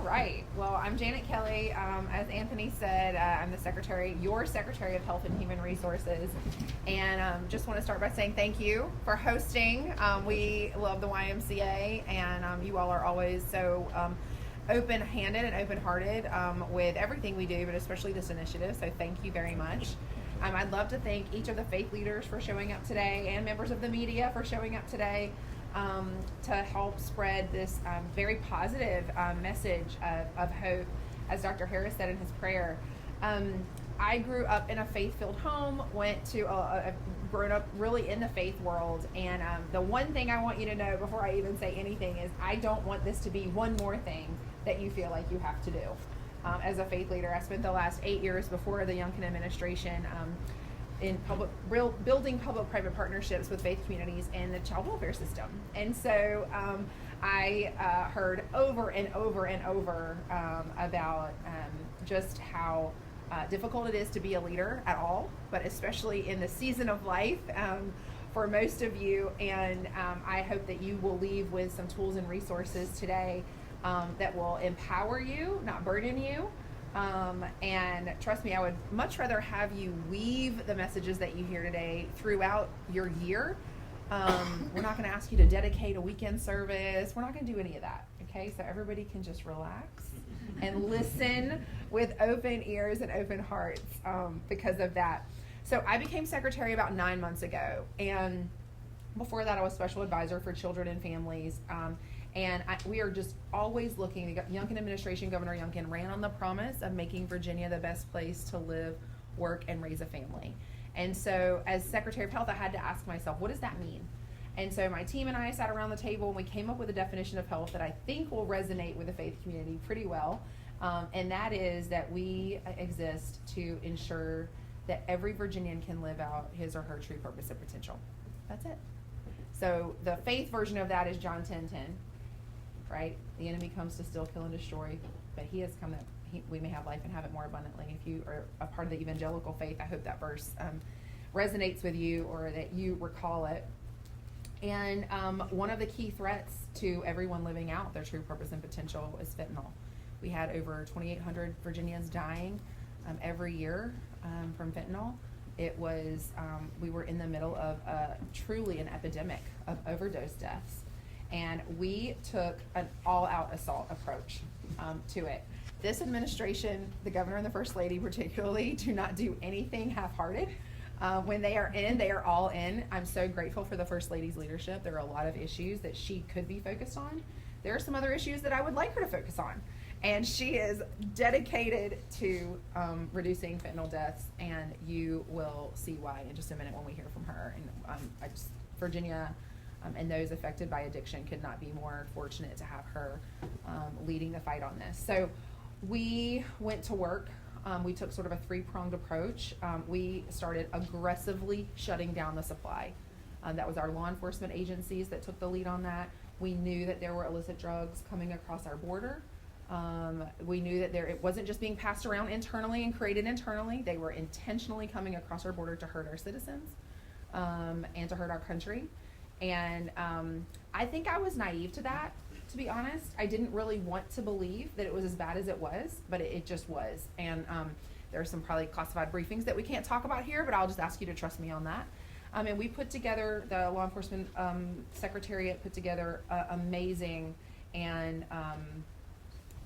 right. Well, I'm Janet Kelly. As Anthony said, I'm the secretary, your Secretary of Health and Human Resources. And just want to start by saying thank you for hosting. We love the YMCA, and you all are always so open-handed and open-hearted with everything we do, but especially this initiative. So thank you very much. I'd love to thank each of the faith leaders for showing up today and members of the media for showing up today. To help spread this very positive message of hope, as Dr. Harris said in his prayer. I grew up in a faith-filled home, went to grown up really in the faith world, and the one thing I want you to know before I even say anything is I don't want this to be one more thing that you feel like you have to do. As a faith leader, I spent the last 8 years before the Youngkin administration in building public-private partnerships with faith communities and the child welfare system. And so I heard over and over and over about just how difficult it is to be a leader at all, but especially in the season of life for most of you. And I hope that you will leave with some tools and resources today that will empower you, not burden you. And trust me, I would much rather have you weave the messages that you hear today throughout your year. We're not going to ask you to dedicate a weekend service. We're not going to do any of that. Okay, so everybody can just relax and listen with open ears and open hearts because of that. So I became secretary about 9 months ago, and before that I was special advisor for children and families. And we are just always looking. The Youngkin administration, Governor Youngkin, ran on the promise of making Virginia the best place to live, work, and raise a family. And so as Secretary of Health, I had to ask myself, what does that mean? And so my team and I sat around the table and we came up with a definition of health that I think will resonate with the faith community pretty well. And that is that we exist to ensure that every Virginian can live out his or her true purpose and potential. That's it. So the faith version of that is John 10:10. Right? The enemy comes to steal, kill, and destroy, but he has come that we may have life and have it more abundantly. If you are a part of the evangelical faith, I hope that verse resonates with you or that you recall it. And one of the key threats to everyone living out their true purpose and potential is fentanyl. We had over 2,800 Virginians dying every year from fentanyl. It was, we were in the middle of truly an epidemic of overdose deaths. And we took an all-out assault approach to it. This administration, the governor and the first lady particularly, do not do anything half-hearted. When they are in, they are all in. I'm so grateful for the first lady's leadership. There are a lot of issues that she could be focused on. There are some other issues that I would like her to focus on. And she is dedicated to reducing fentanyl deaths, and you will see why in just a minute when we hear from her. And Virginia and those affected by addiction could not be more fortunate to have her leading the fight on this. So we went to work. We took sort of a three-pronged approach. We started aggressively shutting down the supply. That was our law enforcement agencies that took the lead on that. We knew that there were illicit drugs coming across our border. We knew that it wasn't just being passed around internally and created internally. They were intentionally coming across our border to hurt our citizens and to hurt our country. And I think I was naive to that, to be honest. I didn't really want to believe that it was as bad as it was, but it just was. And there are some probably classified briefings that we can't talk about here, but I'll just ask you to trust me on that. And we put together, the law enforcement secretariat put together amazing and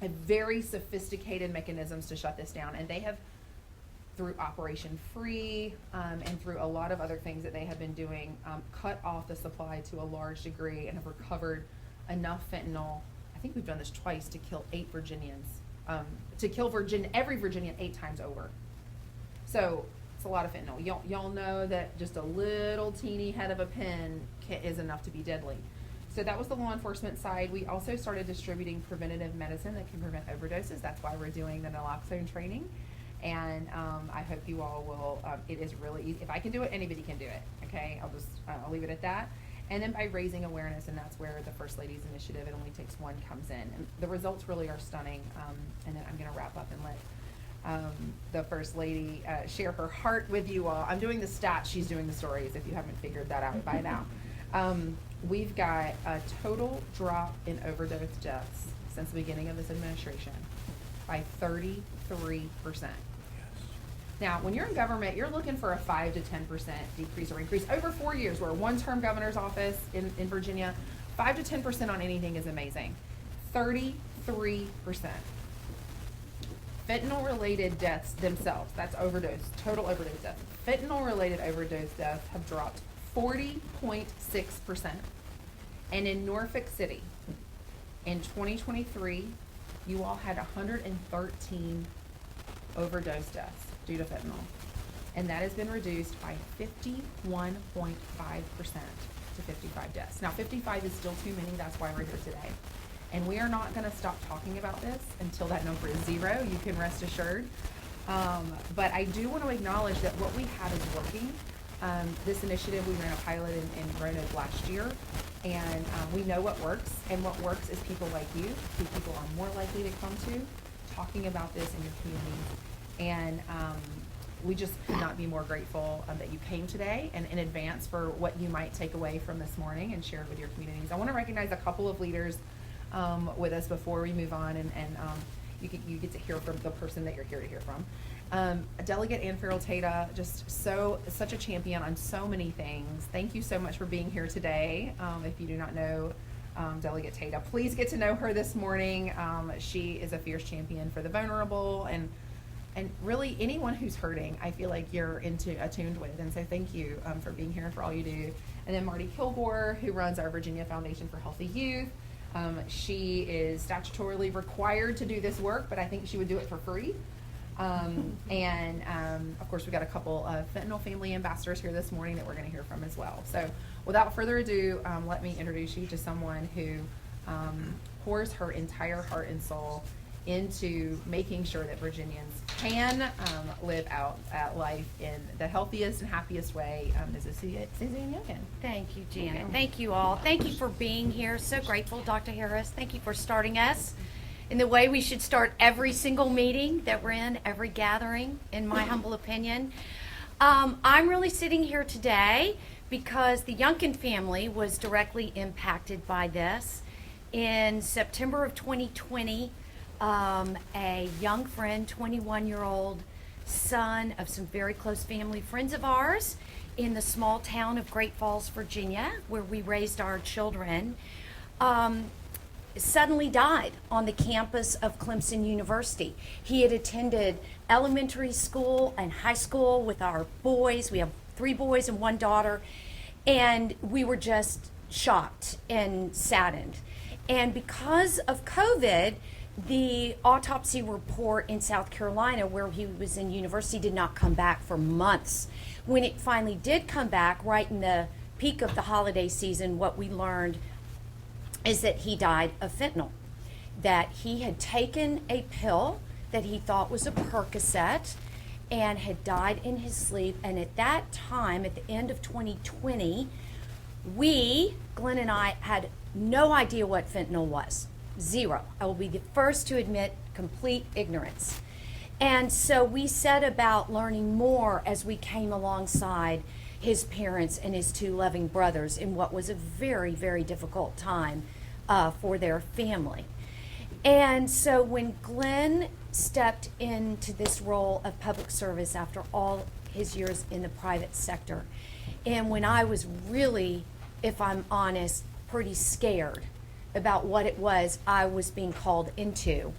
very sophisticated mechanisms to shut this down. And they have, through Operation Free and through a lot of other things that they have been doing, cut off the supply to a large degree and have recovered enough fentanyl. I think we've done this twice to kill 8 Virginians, to kill every Virginian 8 times over. So it's a lot of fentanyl. Y'all know that just a little teeny head of a pin is enough to be deadly. So that was the law enforcement side. We also started distributing preventative medicine that can prevent overdoses. That's why we're doing the naloxone training. And I hope you all will, it is really easy. If I can do it, anybody can do it, okay? I'll leave it at that. And then by raising awareness, and that's where the First Lady's initiative, It Only Takes One, comes in. And the results really are stunning. And then I'm gonna wrap up and let the First Lady share her heart with you all. I'm doing the stats, she's doing the stories, if you haven't figured that out by now. We've got a total drop in overdose deaths since the beginning of this administration by 33%. Now, when you're in government, you're looking for a 5 to 10% decrease or increase over 4 years. We're a one-term governor's office in Virginia. 5 to 10% on anything is amazing. 33%. Fentanyl-related deaths themselves, that's overdose, total overdose deaths. Fentanyl-related overdose deaths have dropped 40.6%. And in Norfolk City, in 2023, you all had 113 overdose deaths due to fentanyl. And that has been reduced by 51.5% to 55 deaths. Now, 55 is still too many. That's why we're here today. And we are not going to stop talking about this until that number is 0. You can rest assured. But I do want to acknowledge that what we have is working. This initiative, we ran a pilot in Roanoke last year, and we know what works. And what works is people like you, who people are more likely to come to, talking about this in your communities. And we just could not be more grateful that you came today and in advance for what you might take away from this morning and share it with your communities. I want to recognize a couple of leaders with us before we move on, and you get to hear from the person that you're here to hear from. Delegate Ann Farrell-Tata, just such a champion on so many things. Thank you so much for being here today. If you do not know Delegate Tata, please get to know her this morning. She is a fierce champion for the vulnerable and really anyone who's hurting. I feel like you're attuned with, and so thank you for being here and for all you do. And then Marty Kilgore, who runs our Virginia Foundation for Healthy Youth. She is statutorily required to do this work, but I think she would do it for free. And of course, we've got a couple of fentanyl family ambassadors here this morning that we're going to hear from as well. So without further ado, let me introduce you to someone who pours her entire heart and soul into making sure that Virginians can live out life in the healthiest and happiest way. This is Suzanne Youngkin. Thank you, Janet. Okay. Thank you all. Thank you for being here. So grateful, Dr. Harris. Thank you for starting us in the way we should start every single meeting that we're in, every gathering, in my humble opinion. I'm really sitting here today because the Youngkin family was directly impacted by this. In September of 2020, a young friend, 21-year-old son of some very close family friends of ours in the small town of Great Falls, Virginia, where we raised our children, suddenly died on the campus of Clemson University. He had attended elementary school and high school with our boys. We have 3 boys and 1 daughter, and we were just shocked and saddened. And because of COVID, the autopsy report in South Carolina, where he was in university, did not come back for months. When it finally did come back, right in the peak of the holiday season, what we learned is that he died of fentanyl, that he had taken a pill that he thought was a Percocet and had died in his sleep. And at that time, at the end of 2020, Glenn and I, had no idea what fentanyl was. 0. I will be the first to admit complete ignorance. And so we set about learning more as we came alongside his parents and his 2 loving brothers in what was a very, very difficult time for their family. And so when Glenn stepped into this role of public service after all his years in the private sector, and when I was really, if I'm honest, pretty scared about what it was I was being called into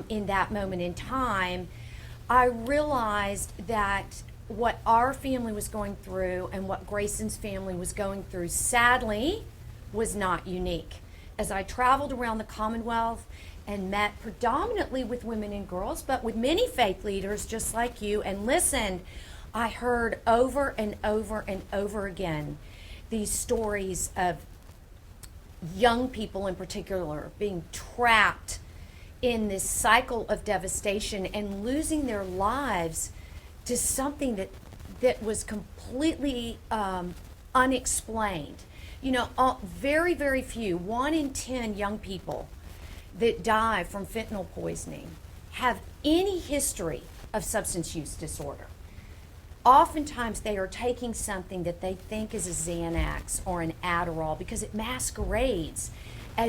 in that moment in time, I realized that what our family was going through and what Grayson's family was going through, sadly, was not unique. As I traveled around the Commonwealth and met predominantly with women and girls, but with many faith leaders just like you, and listened, I heard over and over and over again these stories of young people in particular being trapped in this cycle of devastation and losing their lives to something that was completely unexplained. You know, very, very few, 1 in 10 young people that die from fentanyl poisoning have any history of substance use disorder. Oftentimes they are taking something that they think is a Xanax or an Adderall because it masquerades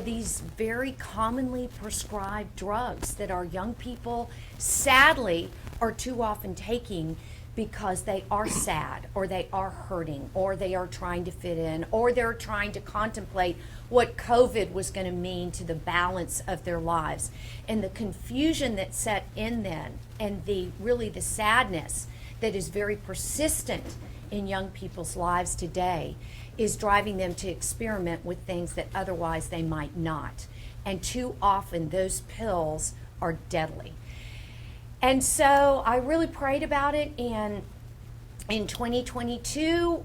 these very commonly prescribed drugs that our young people sadly are too often taking because they are sad, or they are hurting, or they are trying to fit in, or they're trying to contemplate what COVID was going to mean to the balance of their lives. And the confusion that set in then, and the sadness that is very persistent in young people's lives today, is driving them to experiment with things that otherwise they might not. And too often those pills are deadly. And so I really prayed about it, and in 2022,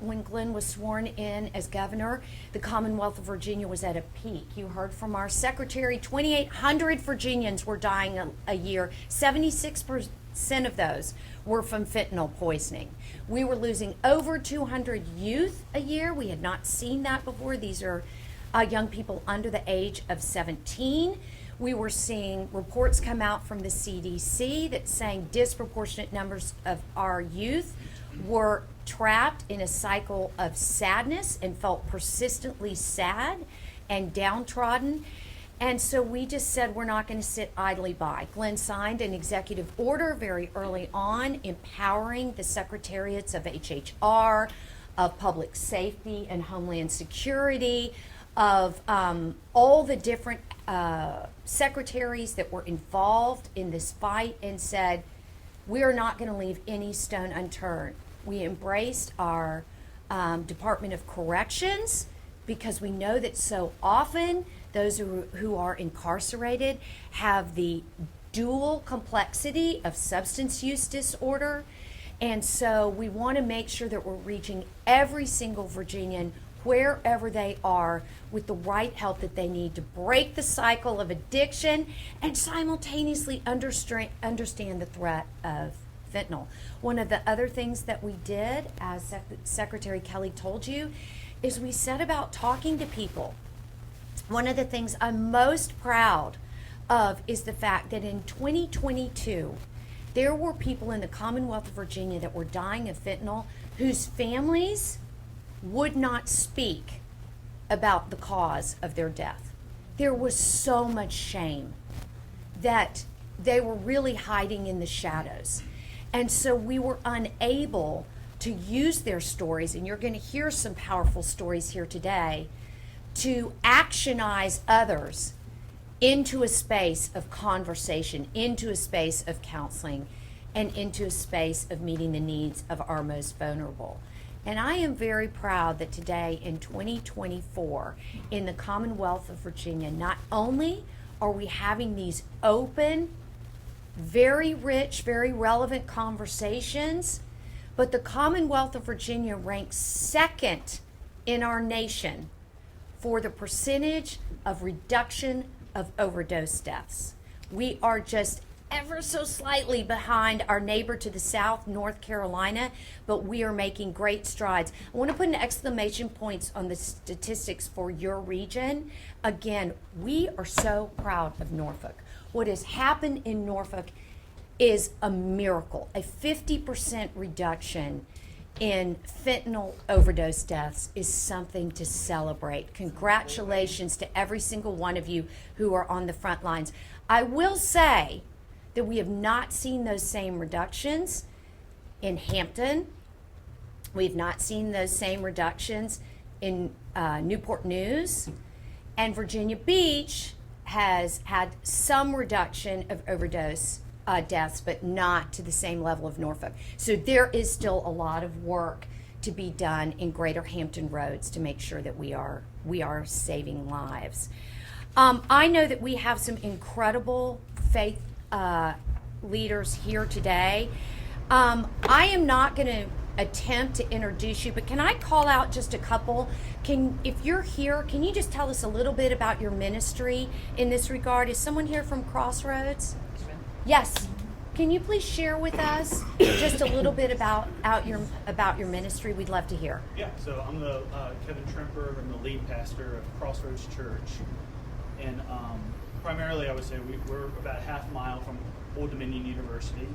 when Glenn was sworn in as governor, the Commonwealth of Virginia was at a peak. You heard from our secretary, 2,800 Virginians were dying a year. 76% of those were from fentanyl poisoning. We were losing over 200 youth a year. We had not seen that before. These are young people under the age of 17. We were seeing reports come out from the CDC that saying disproportionate numbers of our youth were trapped in a cycle of sadness and felt persistently sad and downtrodden. And so we just said we're not going to sit idly by. Glenn signed an executive order very early on empowering the secretariats of HHR, of Public Safety and Homeland Security, of all the different secretaries that were involved in this fight, and said, we are not going to leave any stone unturned. We embraced our Department of Corrections, because we know that so often those who are incarcerated have the dual complexity of substance use disorder. And so we want to make sure that we're reaching every single Virginian wherever they are with the right help that they need to break the cycle of addiction and simultaneously understand the threat of fentanyl. One of the other things that we did, as Secretary Kelly told you, is we set about talking to people. One of the things I'm most proud of is the fact that in 2022, there were people in the Commonwealth of Virginia that were dying of fentanyl whose families would not speak about the cause of their death. There was so much shame that they were really hiding in the shadows. And so we were unable to use their stories, and you're going to hear some powerful stories here today, to actionize others into a space of conversation, into a space of counseling, and into a space of meeting the needs of our most vulnerable. And I am very proud that today in 2024, in the Commonwealth of Virginia, not only are we having these open, very rich, very relevant conversations, but the Commonwealth of Virginia ranks second in our nation for the percentage of reduction of overdose deaths. We are just ever so slightly behind our neighbor to the south, North Carolina, but we are making great strides. I want to put an exclamation points on the statistics for your region. Again, we are so proud of Norfolk. What has happened in Norfolk is a miracle. A 50% reduction in fentanyl overdose deaths is something to celebrate. Congratulations to every single one of you who are on the front lines. I will say that we have not seen those same reductions in Hampton. We've not seen those same reductions in Newport News. And Virginia Beach has had some reduction of overdose deaths, but not to the same level of Norfolk. So there is still a lot of work to be done in Greater Hampton Roads to make sure that we are saving lives. I know that we have some incredible faith leaders here today. I am not going to attempt to introduce you, but can I call out just a couple? If you're here, can you just tell us a little bit about your ministry in this regard? Is someone here from Crossroads? Yes. Can you please share with us just a little bit about your ministry? We'd love to hear. Yeah, so I'm the Kevin Tremper. I'm the lead pastor of Crossroads Church. And primarily, I would say we're about a half mile from Old Dominion University.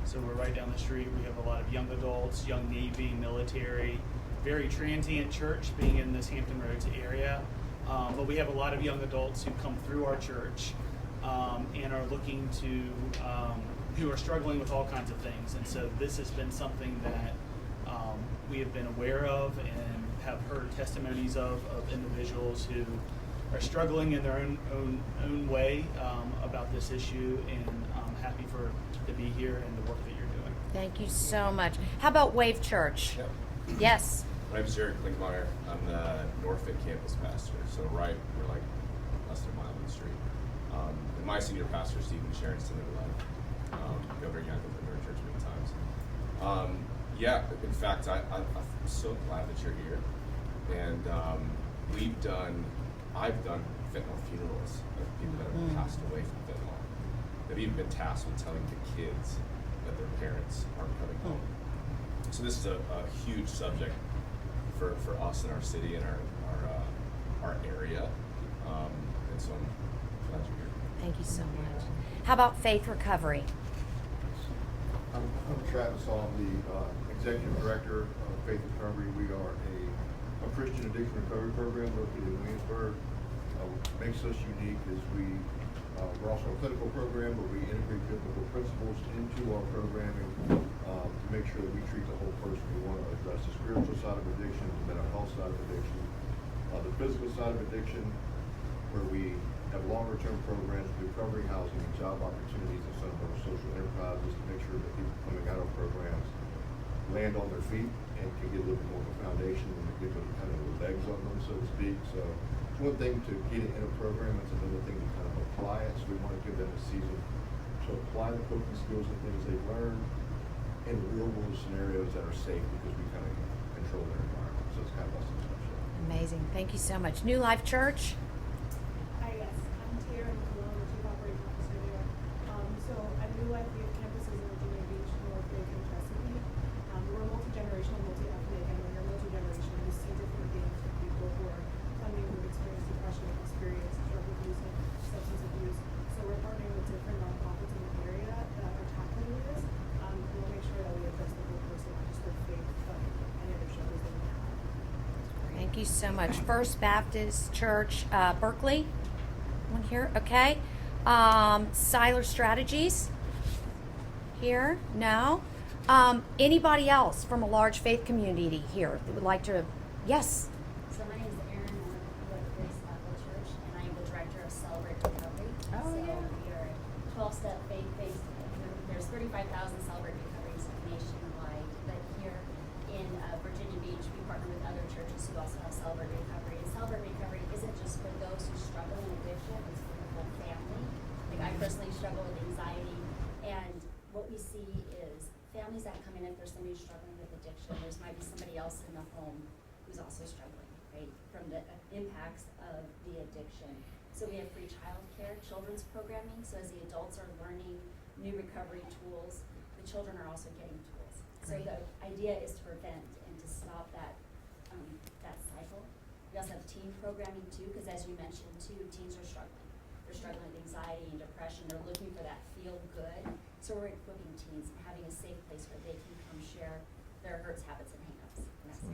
So we're right down the street. We have a lot of young adults, young Navy, military, very transient church being in this Hampton Roads area. But we have a lot of young adults who come through our church and are looking to, who are struggling with all kinds of things. And so this has been something that we have been aware of and have heard testimonies of individuals who are struggling in their own way about this issue, and I'm happy to be here and the work that you're doing. Thank you so much. How about Wave Church? Yep. Yes. My name is Jared Klinkmeyer. I'm the Norfolk campus pastor. So we're like less than a mile up the street. And my senior pastor, Stephen Sharon, still alive. Governor Youngkin been to our church many times. Yeah, in fact, I'm so glad that you're here. And I've done fentanyl funerals of people that have passed away from fentanyl. They've even been tasked with telling the kids that their parents aren't coming home. So this is a huge subject for us in our city and our area. And so I'm glad you're here. Thank you so much. How about Faith Recovery? I'm Travis Hall, the Executive Director of Faith Recovery. We are a Christian addiction recovery program located in Williamsburg. What makes us unique is we're also a clinical program, but we integrate biblical principles into our programming to make sure that we treat the whole person. We want to address the spiritual side of addiction, the mental health side of addiction, the physical side of addiction, where we have longer-term programs, recovery housing, and job opportunities in some of our social enterprises to make sure that people coming out of programs land on their feet and can get a little bit more of a foundation and give them kind of the legs on them, so to speak. So it's one thing to get it in a program, it's another thing to kind of apply it. So we want to give them a season to apply the coping skills and things they've learned in real-world scenarios that are safe, because we kind of control their environment. So it's kind of us in a nutshell. Amazing. Thank you so much. New Life Church? Hi, yes, I'm Tara McClellan, the Chief Operating Officer there. So at New Life, we have campuses in Virginia Beach, North Lake, and Chesapeake. We're multi-generational, multi-ethnic, and when you're multi-generational, you see different things from people who are coming who've experienced depression, experienced drug abuse, and substance abuse. So we're partnering with different nonprofits in the area that are tackling this. We'll make sure that we address the whole person, not just their faith, but any other struggles that we have. Thank you so much. First Baptist Church, Berkeley? One here, okay. Siler Strategies? Here? No? Anybody else from a large faith community here that would like to? Yes? So my name is Erin, and I'm with Grace Bible Church, and I am the director of Celebrate Recovery. Oh, so yeah. we are a 12-step faith-based. There's 35,000 Celebrate Recoveries nationwide, but here in Virginia Beach, we partner with other churches who also have Celebrate Recovery. And Celebrate Recovery isn't just for those who struggle in addiction; it's for the whole family. Like I personally struggle with anxiety, and what we see is families that come in, if there's somebody struggling with addiction, there's might be somebody else in the home who's also struggling, right, from the impacts of the addiction. So we have free childcare, children's programming, so as the adults are learning new recovery tools, the children are also getting tools. So the idea is to prevent and to stop that cycle. We also have teen programming too, because as you mentioned too, teens are struggling. They're struggling with anxiety and depression. They're looking for that feel good. So we're equipping teens and having a safe place where they can come share their hurts, habits, and hang-ups. And that's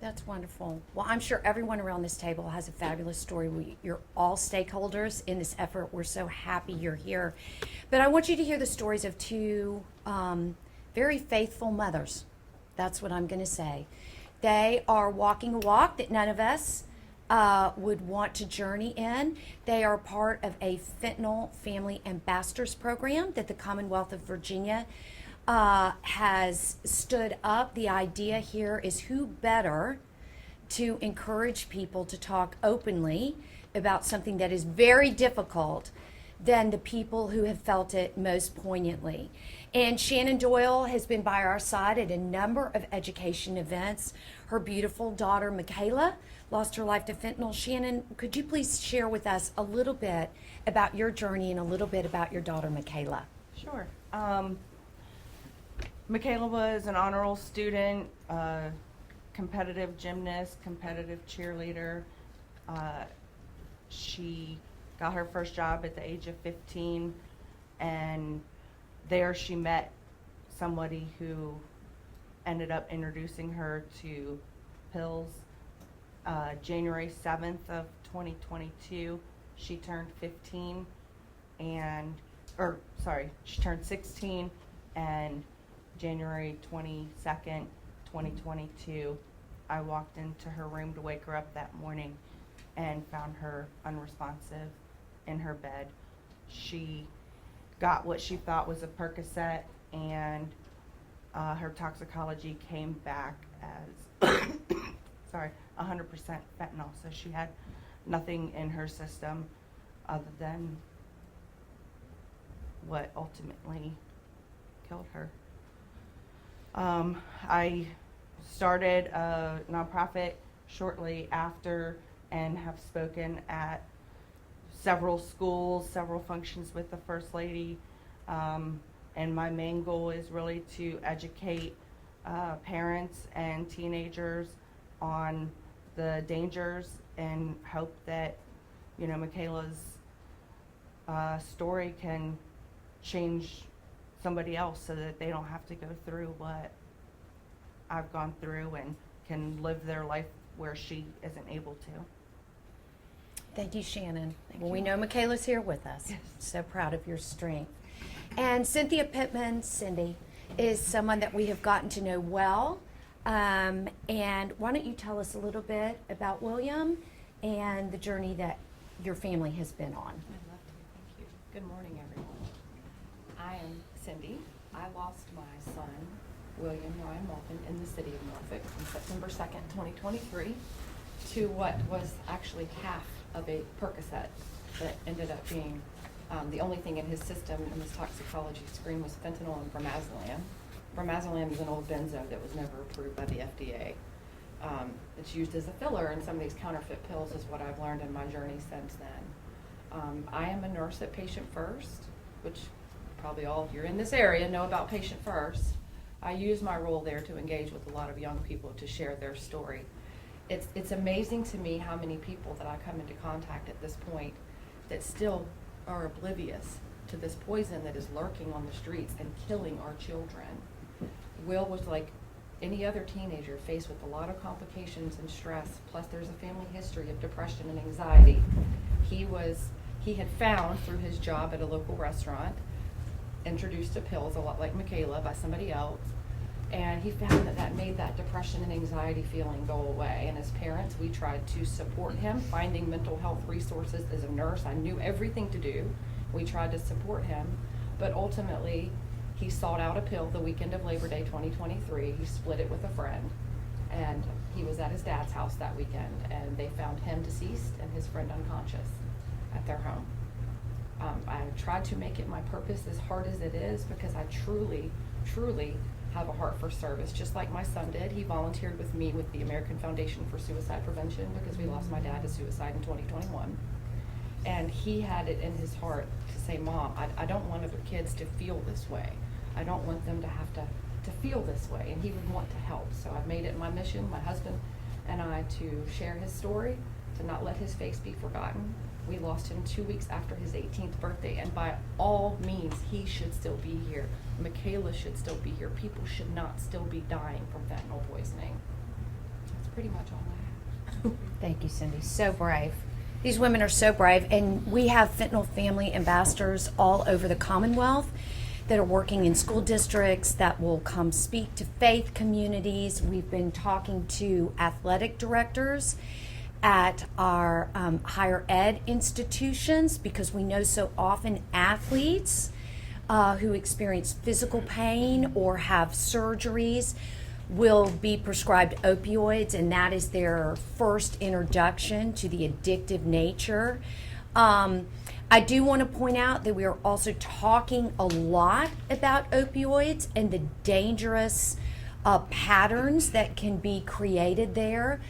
That's wonderful. Well, I'm sure everyone around this table has a fabulous story. You're all stakeholders in this effort. We're so happy you're here. But I want you to hear the stories of two very faithful mothers. That's what I'm going to say. They are walking a walk that none of us would want to journey in. They are part of a fentanyl family ambassadors program that the Commonwealth of Virginia has stood up. The idea here is who better to encourage people to talk openly about something that is very difficult than the people who have felt it most poignantly. And Shannon Doyle has been by our side at a number of education events. Her beautiful daughter, Michaela, lost her life to fentanyl. Shannon, could you please share with us a little bit about your journey and a little bit about your daughter, Michaela? Sure. Michaela was an honor roll student, competitive gymnast, competitive cheerleader. She got her first job at the age of 15, and there she met somebody who ended up introducing her to pills. January 7th of 2022, she turned 15 she turned 16, and January 22nd, 2022, I walked into her room to wake her up that morning and found her unresponsive in her bed. She got what she thought was a Percocet, and her toxicology came back as 100% fentanyl. So she had nothing in her system other than what ultimately killed her. I started a nonprofit shortly after and have spoken at several schools, several functions with the First Lady, and my main goal is really to educate parents and teenagers on the dangers, and hope that, you know, Michaela's story can change somebody else so that they don't have to go through what I've gone through and can live their life where she isn't able to. Thank you, Shannon. Well, we know Michaela's here with us. Yes. So proud of your strength. And Cynthia Pittman, Cindy, is someone that we have gotten to know well. And why don't you tell us a little bit about William and the journey that your family has been on? I'd love to. Thank you. Good morning, everyone. I am Cindy. I lost my son, William Ryan Malkin, in the city of Norfolk on September 2nd, 2023, to what was actually half of a Percocet that ended up being the only thing in his system in his toxicology screen was fentanyl and bromazepam. Bromazepam is an old benzo that was never approved by the FDA. It's used as a filler in some of these counterfeit pills, is what I've learned in my journey since then. I am a nurse at Patient First, which probably all of you in this area know about Patient First. I use my role there to engage with a lot of young people to share their story. It's amazing to me how many people that I come into contact at this point that still are oblivious to this poison that is lurking on the streets and killing our children. Will was like any other teenager, faced with a lot of complications and stress, plus there's a family history of depression and anxiety. He had found through his job at a local restaurant, introduced to pills a lot like Michaela by somebody else, and he found that made that depression and anxiety feeling go away. And as parents, we tried to support him, finding mental health resources. As a nurse, I knew everything to do. We tried to support him, but ultimately he sought out a pill the weekend of Labor Day 2023. He split it with a friend, and he was at his dad's house that weekend, and they found him deceased and his friend unconscious at their home. I tried to make it my purpose, as hard as it is, because I truly, truly have a heart for service, just like my son did. He volunteered with me with the American Foundation for Suicide Prevention because we lost my dad to suicide in 2021. And he had it in his heart to say, Mom, I don't want other kids to feel this way. I don't want them to have to feel this way. And he would want to help. So I've made it my mission, my husband and I, to share his story, to not let his face be forgotten. We lost him 2 weeks after his 18th birthday, and by all means, he should still be here. Michaela should still be here. People should not still be dying from fentanyl poisoning. That's pretty much all I have. Thank you, Cindy. So brave. These women are so brave, and we have fentanyl family ambassadors all over the Commonwealth that are working in school districts that will come speak to faith communities. We've been talking to athletic directors at our higher ed institutions, because we know so often athletes who experience physical pain or have surgeries will be prescribed opioids, and that is their first introduction to the addictive nature. I do want to point out that we are also talking a lot about opioids and the dangerous patterns that can be created there.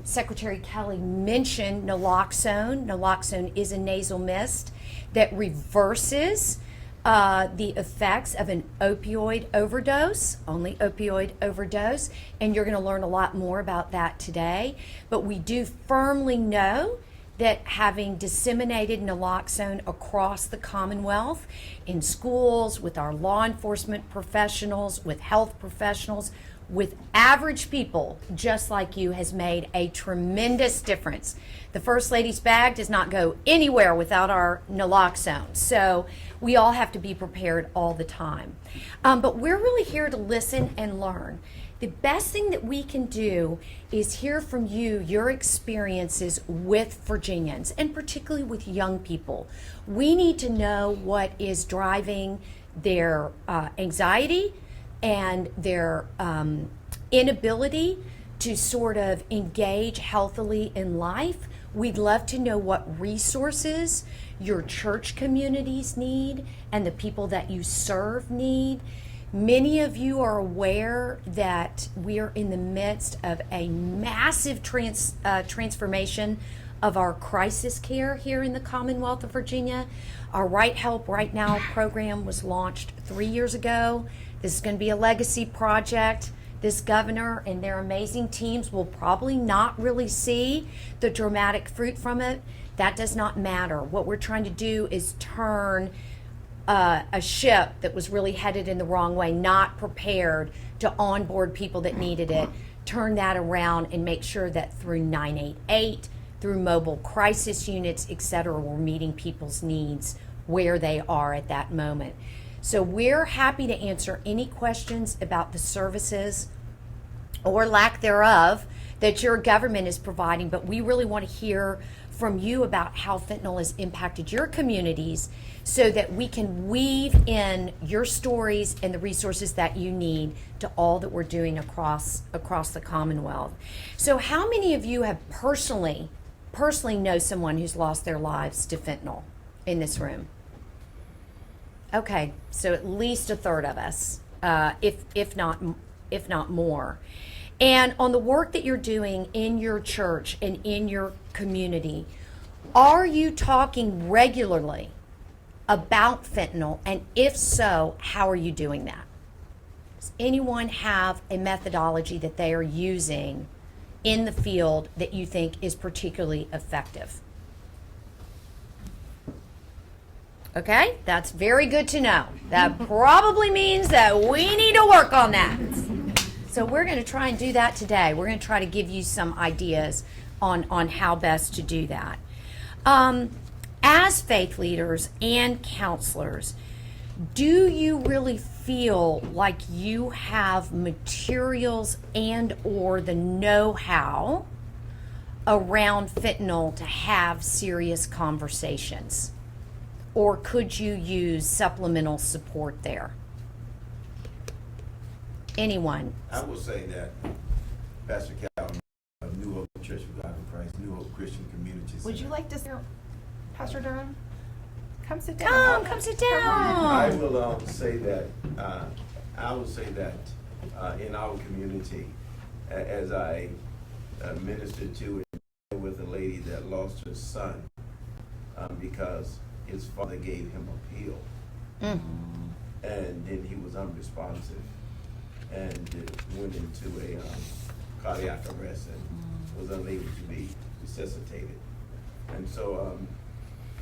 Secretary Kelly mentioned naloxone. Naloxone is a nasal mist that reverses the effects of an opioid overdose, only opioid overdose, and you're going to learn a lot more about that today. But we do firmly know that having disseminated naloxone across the Commonwealth, in schools, with our law enforcement professionals, with health professionals, with average people just like you has made a tremendous difference. The First Lady's bag does not go anywhere without our naloxone, so we all have to be prepared all the time. But we're really here to listen and learn. The best thing that we can do is hear from you, your experiences with Virginians, and particularly with young people. We need to know what is driving their anxiety and their inability to sort of engage healthily in life. We'd love to know what resources your church communities need and the people that you serve need. Many of you are aware that we are in the midst of a massive transformation of our crisis care here in the Commonwealth of Virginia. Our Right Help Right Now program was launched 3 years ago. This is going to be a legacy project. This governor and their amazing teams will probably not really see the dramatic fruit from it. That does not matter. What we're trying to do is turn a ship that was really headed in the wrong way, not prepared to onboard people that needed it, turn that around and make sure that through 988, through mobile crisis units, etc., we're meeting people's needs where they are at that moment. So we're happy to answer any questions about the services or lack thereof that your government is providing, but we really want to hear from you about how fentanyl has impacted your communities so that we can weave in your stories and the resources that you need to all that we're doing across the Commonwealth. So how many of you have personally know someone who's lost their lives to fentanyl in this room? Okay, so at least a third of us, if not more. And on the work that you're doing in your church and in your community, are you talking regularly about fentanyl? And if so, how are you doing that? Does anyone have a methodology that they are using in the field that you think is particularly effective? Okay, that's very good to know. That probably means that we need to work on that. So we're going to try and do that today. We're going to try to give you some ideas on how best to do that. As faith leaders and counselors, do you really feel like you have materials and or the know-how around fentanyl to have serious conversations? Or could you use supplemental support there? Anyone? I will say that Pastor Calvin of New Hope Church of God in Christ, New Hope Christian Community Center. Would you like to sit, Pastor Durham? Come sit down. Come sit down. I will say that in our community, as I ministered to and with a lady that lost her son because his father gave him a pill, and then he was unresponsive and went into a cardiac arrest and was unable to be resuscitated. And so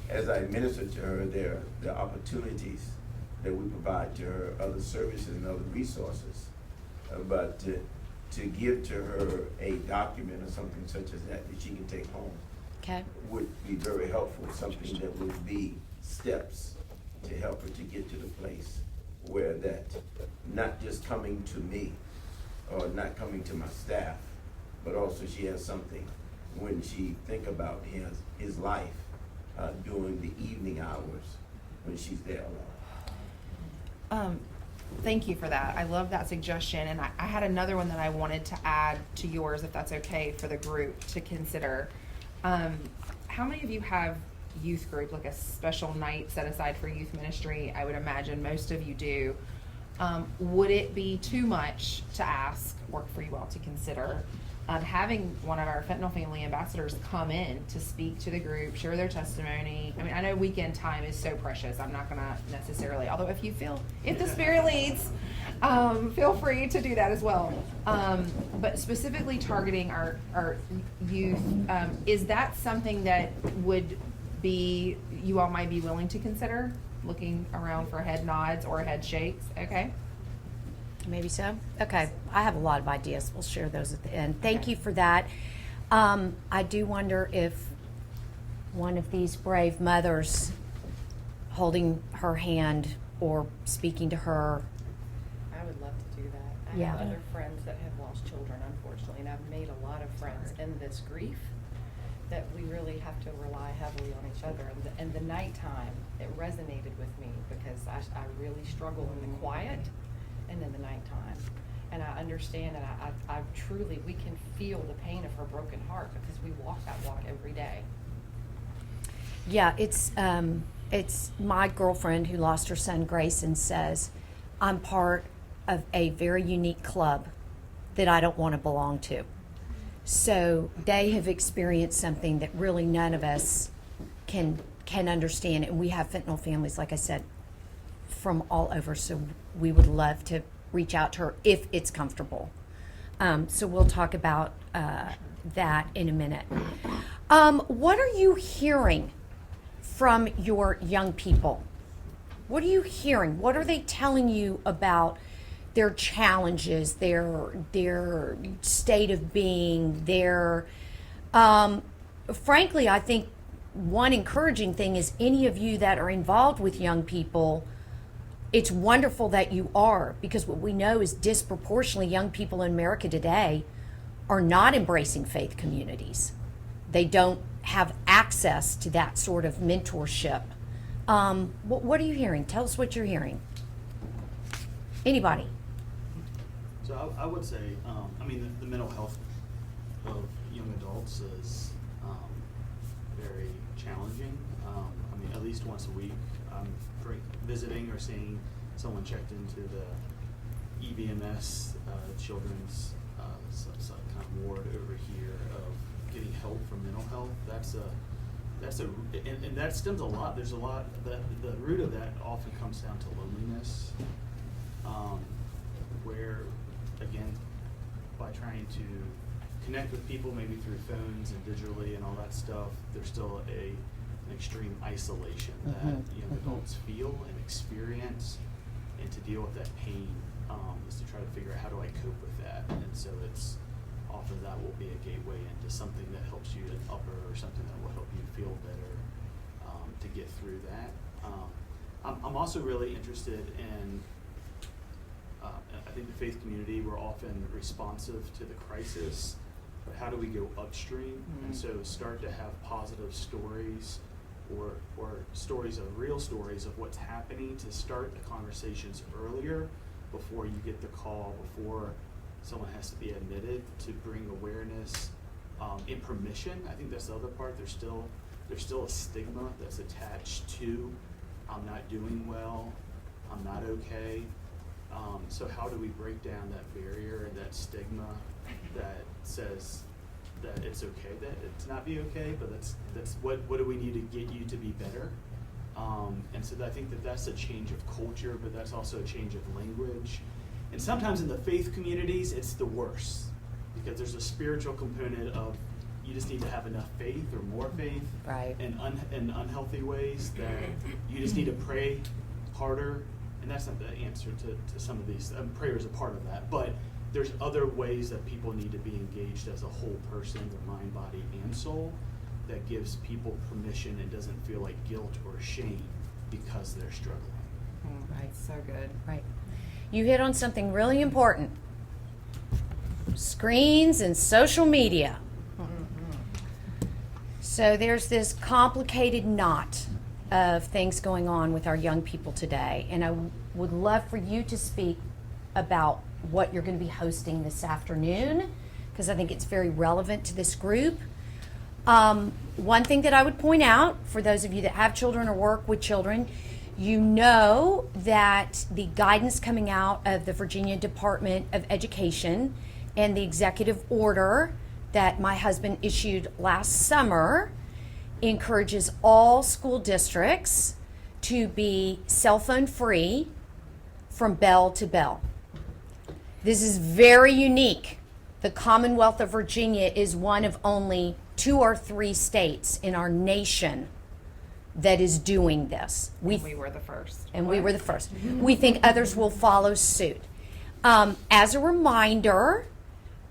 as I ministered to her, there are opportunities that we provide to her, other services and other resources. But to give to her a document or something such as that she can take home would be very helpful, something that would be steps to help her to get to the place where that, not just coming to me or not coming to my staff, but also she has something when she think about his life during the evening hours when she's there alone. Thank you for that. I love that suggestion. And I had another one that I wanted to add to yours, if that's okay for the group to consider. How many of you have youth group, like a special night set aside for youth ministry? I would imagine most of you do. Would it be too much to ask, or for you all to consider, having one of our fentanyl family ambassadors come in to speak to the group, share their testimony? I mean, I know weekend time is so precious. I'm not gonna necessarily, although if the Spirit leads, feel free to do that as well. But specifically targeting our youth, is that something that would be, you all might be willing to consider? Looking around for head nods or head shakes. Okay. Maybe so? Okay, I have a lot of ideas. We'll share those at the end. Thank you for that. I do wonder if one of these brave mothers holding her hand or speaking to her. I would love to do that. I Yeah. have other friends that have lost children, unfortunately, and I've made a lot of friends in this grief that we really have to rely heavily on each other. And the nighttime, it resonated with me because I really struggle in the quiet and in the nighttime. And I understand, and I truly, we can feel the pain of her broken heart because we walk that walk every day. Yeah, it's my girlfriend who lost her son Grayson says, I'm part of a very unique club that I don't want to belong to. So they have experienced something that really none of us can understand. And we have fentanyl families, like I said, from all over. So we would love to reach out to her if it's comfortable. So we'll talk about that in a minute. What are you hearing from your young people? What are you hearing? What are they telling you about their challenges, their state of being, their frankly, I think one encouraging thing is any of you that are involved with young people, it's wonderful that you are, because what we know is disproportionately young people in America today are not embracing faith communities. They don't have access to that sort of mentorship. What are you hearing? Tell us what you're hearing. Anybody? So I would say, I mean, the mental health of young adults is very challenging. I mean, at least once a week, I'm visiting or seeing someone checked into the EBMS children's kind of ward over here of getting help for mental health. And that stems a lot. There's a lot. The root of that often comes down to loneliness, where again, by trying to connect with people maybe through phones and digitally and all that stuff, there's still an extreme isolation that young adults feel and experience, and to deal with that pain is to try to figure out how do I cope with that. And so it's often that will be a gateway into something that helps you to upper or something that will help you feel better to get through that. I'm also really interested in I think the faith community, we're often responsive to the crisis, but how do we go upstream? And so start to have positive stories or stories of real stories of what's happening to start the conversations earlier before you get the call, before someone has to be admitted, to bring awareness and permission. I think that's the other part. There's still a stigma that's attached to I'm not doing well, I'm not okay. So how do we break down that barrier and that stigma that says that it's okay that it's not be okay, but that's what do we need to get you to be better? And so I think that's a change of culture, but that's also a change of language. And sometimes in the faith communities, it's the worst, because there's a spiritual component of you just need to have enough faith or more faith, Right. in unhealthy ways, that you just need to pray harder. And that's not the answer to some of these. Prayer is a part of that, but there's other ways that people need to be engaged as a whole person, their mind, body, and soul, that gives people permission and doesn't feel like guilt or shame because they're struggling. Right. So good. Right. You hit on something really important. Screens and social media. So there's this complicated knot of things going on with our young people today. And I would love for you to speak about what you're going to be hosting this afternoon, because I think it's very relevant to this group. One thing that I would point out, for those of you that have children or work with children, you know that the guidance coming out of the Virginia Department of Education and the executive order that my husband issued last summer encourages all school districts to be cell phone free from bell to bell. This is very unique. The Commonwealth of Virginia is one of only 2 or 3 states in our nation that is doing this. We were the first. And we were the first. We think others will follow suit. As a reminder,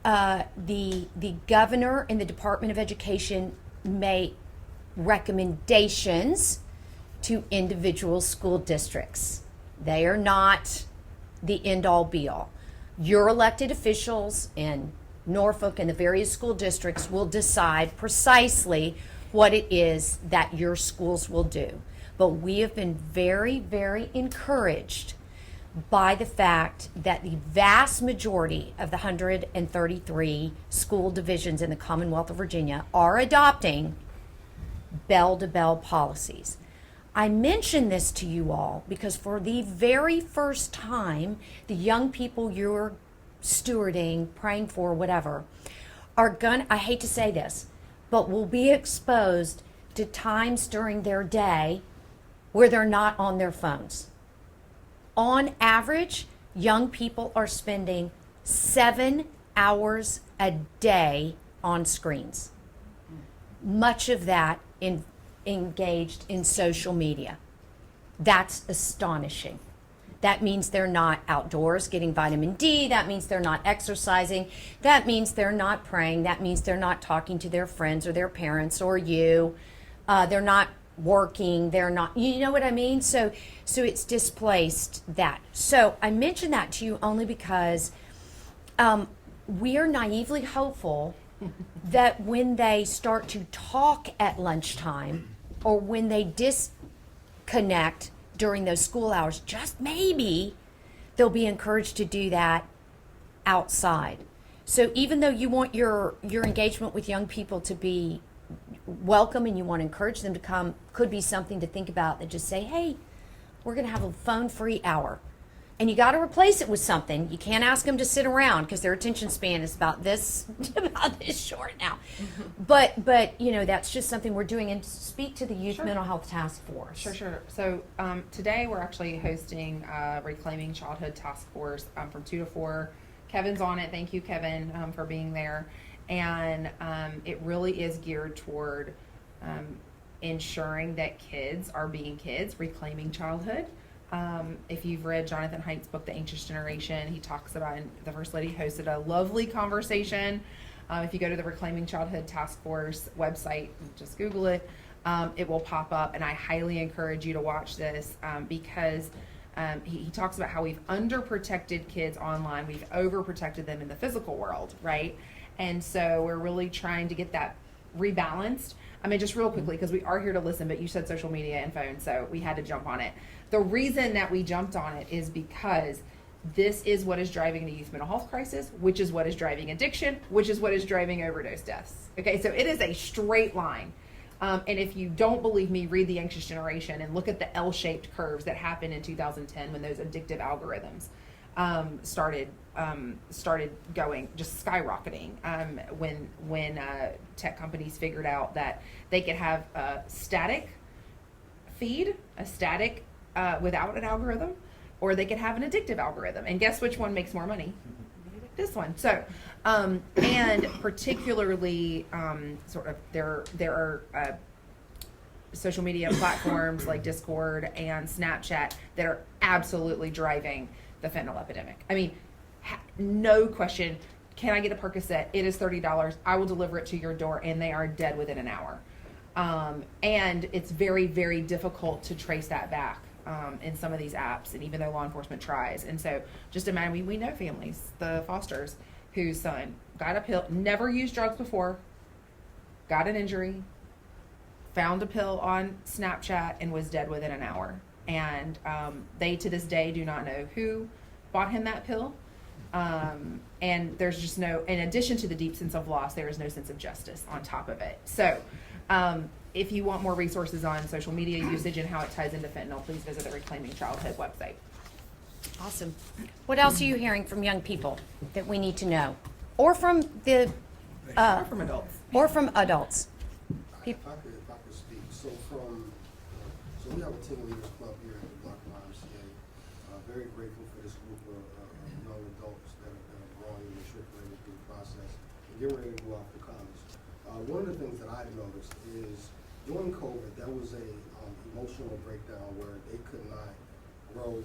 the governor and the Department of Education make recommendations to individual school districts. They are not the end-all be-all. Your elected officials in Norfolk and the various school districts will decide precisely what it is that your schools will do. But we have been very, very encouraged by the fact that the vast majority of the 133 school divisions in the Commonwealth of Virginia are adopting bell-to-bell policies. I mention this to you all because for the very first time, the young people you're stewarding, praying for, whatever, are going, I hate to say this, but will be exposed to times during their day where they're not on their phones. On average, young people are spending 7 hours a day on screens. Much of that engaged in social media. That's astonishing. That means they're not outdoors getting vitamin D. That means they're not exercising. That means they're not praying. That means they're not talking to their friends or their parents or you. They're not working. They're not, you know what I mean? So it's displaced that. So I mention that to you only because we are naively hopeful that when they start to talk at lunchtime or when they disconnect during those school hours, just maybe they'll be encouraged to do that outside. So even though you want your engagement with young people to be welcome and you want to encourage them to come, could be something to think about that just say, hey, we're going to have a phone-free hour. And you got to replace it with something. You can't ask them to sit around because their attention span is about this short now. But you know, that's just something we're doing. And speak to the Youth Sure. Mental Health Task Force. Sure. So today we're actually hosting Reclaiming Childhood Task Force from 2 to 4. Kevin's on it. Thank you, Kevin, for being there. And it really is geared toward ensuring that kids are being kids, reclaiming childhood. If you've read Jonathan Haidt's book, The Anxious Generation, he talks about, and the First Lady hosted a lovely conversation. If you go to the Reclaiming Childhood Task Force website, just Google it, it will pop up. And I highly encourage you to watch this because he talks about how we've underprotected kids online. We've overprotected them in the physical world, right? And so we're really trying to get that rebalanced. I mean, just real quickly, because we are here to listen, but you said social media and phone, so we had to jump on it. The reason that we jumped on it is because this is what is driving the youth mental health crisis, which is what is driving addiction, which is what is driving overdose deaths. Okay, so it is a straight line. And if you don't believe me, read The Anxious Generation and look at the L-shaped curves that happened in 2010 when those addictive algorithms started going, just skyrocketing when tech companies figured out that they could have a static feed, without an algorithm, or they could have an addictive algorithm. And guess which one makes more money? This one. So, and particularly, sort of, there are social media platforms like Discord and Snapchat that are absolutely driving the fentanyl epidemic. I mean, no question. Can I get a Percocet? It is $30. I will deliver it to your door, and they are dead within an hour. And it's very, very difficult to trace that back in some of these apps, and even though law enforcement tries. And so just imagine, we know families, the Fosters, whose son got a pill, never used drugs before, got an injury, found a pill on Snapchat, and was dead within an hour. And they, to this day, do not know who bought him that pill. And there's just no, in addition to the deep sense of loss, there is no sense of justice on top of it. So if you want more resources on social media usage and how it ties into fentanyl, please visit the Reclaiming Childhood website. Awesome. What else are you hearing from young people that we need to know? Or from the Or from adults. or from adults? If I could speak. So we have a teen leaders club here at the Blocker YMCA. Very grateful for this group of young adults that are growing and matriculating through the process and getting ready to go off to college. One of the things that I've noticed is during COVID, there was a emotional breakdown where they could not grow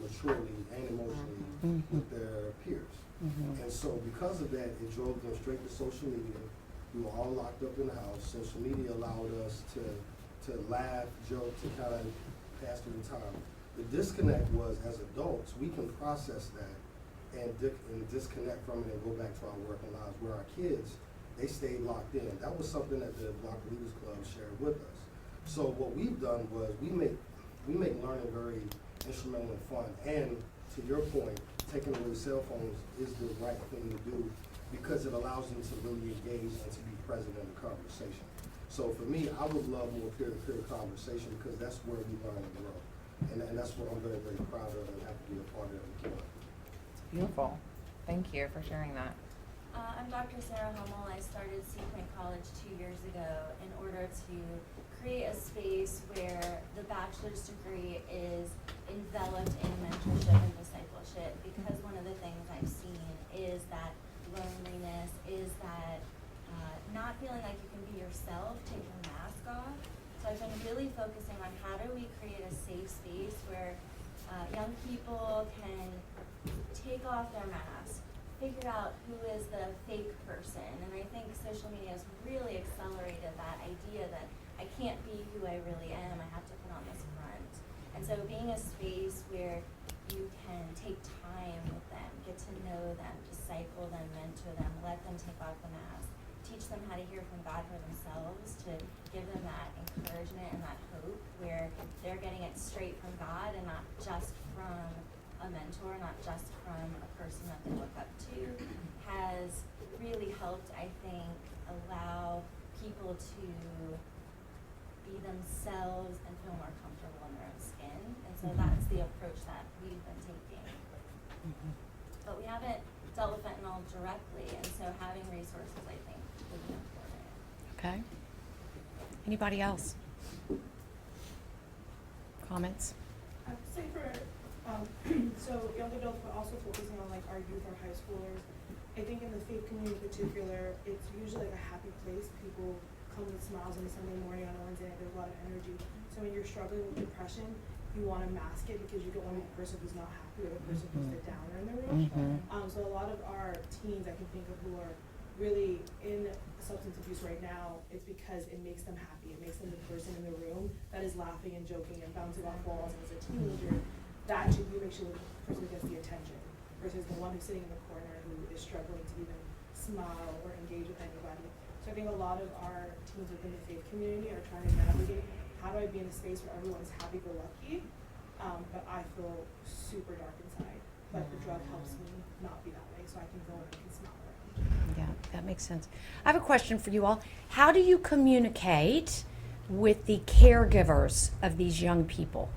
maturely and emotionally with their peers. And so because of that, it drove them straight to social media. We were all locked up in the house. Social media allowed us to laugh, joke, to kind of pass through the time. The disconnect was, as adults, we can process that and disconnect from it and go back to our working lives, where our kids, they stayed locked in. That was something that the Blocker Leaders Club shared with us. So what we've done was we make learning very instrumental and fun. And to your point, taking away cell phones is the right thing to do, because it allows them to really engage and to be present in the conversation. So for me, I would love more peer-to-peer conversation, because that's where we learn and grow. And that's what I'm very, very proud of and happy to be a part of. Beautiful. Thank you for sharing that. I'm Dr. Sarah Hummel. I started Seapoint College 2 years ago in order to create a space where the bachelor's degree is enveloped in mentorship and discipleship, because one of the things I've seen is that loneliness, is that not feeling like you can be yourself, take your mask off. So I've been really focusing on how do we create a safe space where young people can take off their mask, figure out who is the fake person. And I think social media has really accelerated that idea that I can't be who I really am, I have to put on this front. And so being a space where you can take time with them, get to know them, disciple them, mentor them, let them take off the mask, teach them how to hear from God for themselves, to give them that encouragement and that hope where they're getting it straight from God and not just from a mentor, not just from a person that they look up to, has really helped, I think, allow people to be themselves and feel more comfortable in their own skin. And so that's the approach that we've been taking. But we haven't dealt with fentanyl directly, and so having resources, I think, would be important. Okay. Anybody else? Comments? I would say for, so young adults, but also focusing on like our youth, our high schoolers. I think in the faith community in particular, it's usually like a happy place. People come with smiles on a Sunday morning, on a Wednesday night, there's a lot of energy. So when you're struggling with depression, you want to mask it because you don't want to be the person who's not happy or the person who's the downer in the room. So a lot of our teens I can think of who are really in substance abuse right now, it's because it makes them happy. It makes them the person in the room that is laughing and joking and bouncing off walls. And as a teenager, that should be make sure the person who gets the attention versus the one who's sitting in the corner who is struggling to even smile or engage with anybody. So I think a lot of our teens within the faith community are trying to navigate, how do I be in a space where everyone is happy-go-lucky, but I feel super dark inside. But the drug helps me not be that way, so I can go and I can smile around. Yeah, that makes sense. I have a question for you all. How do you communicate with the caregivers of these young people?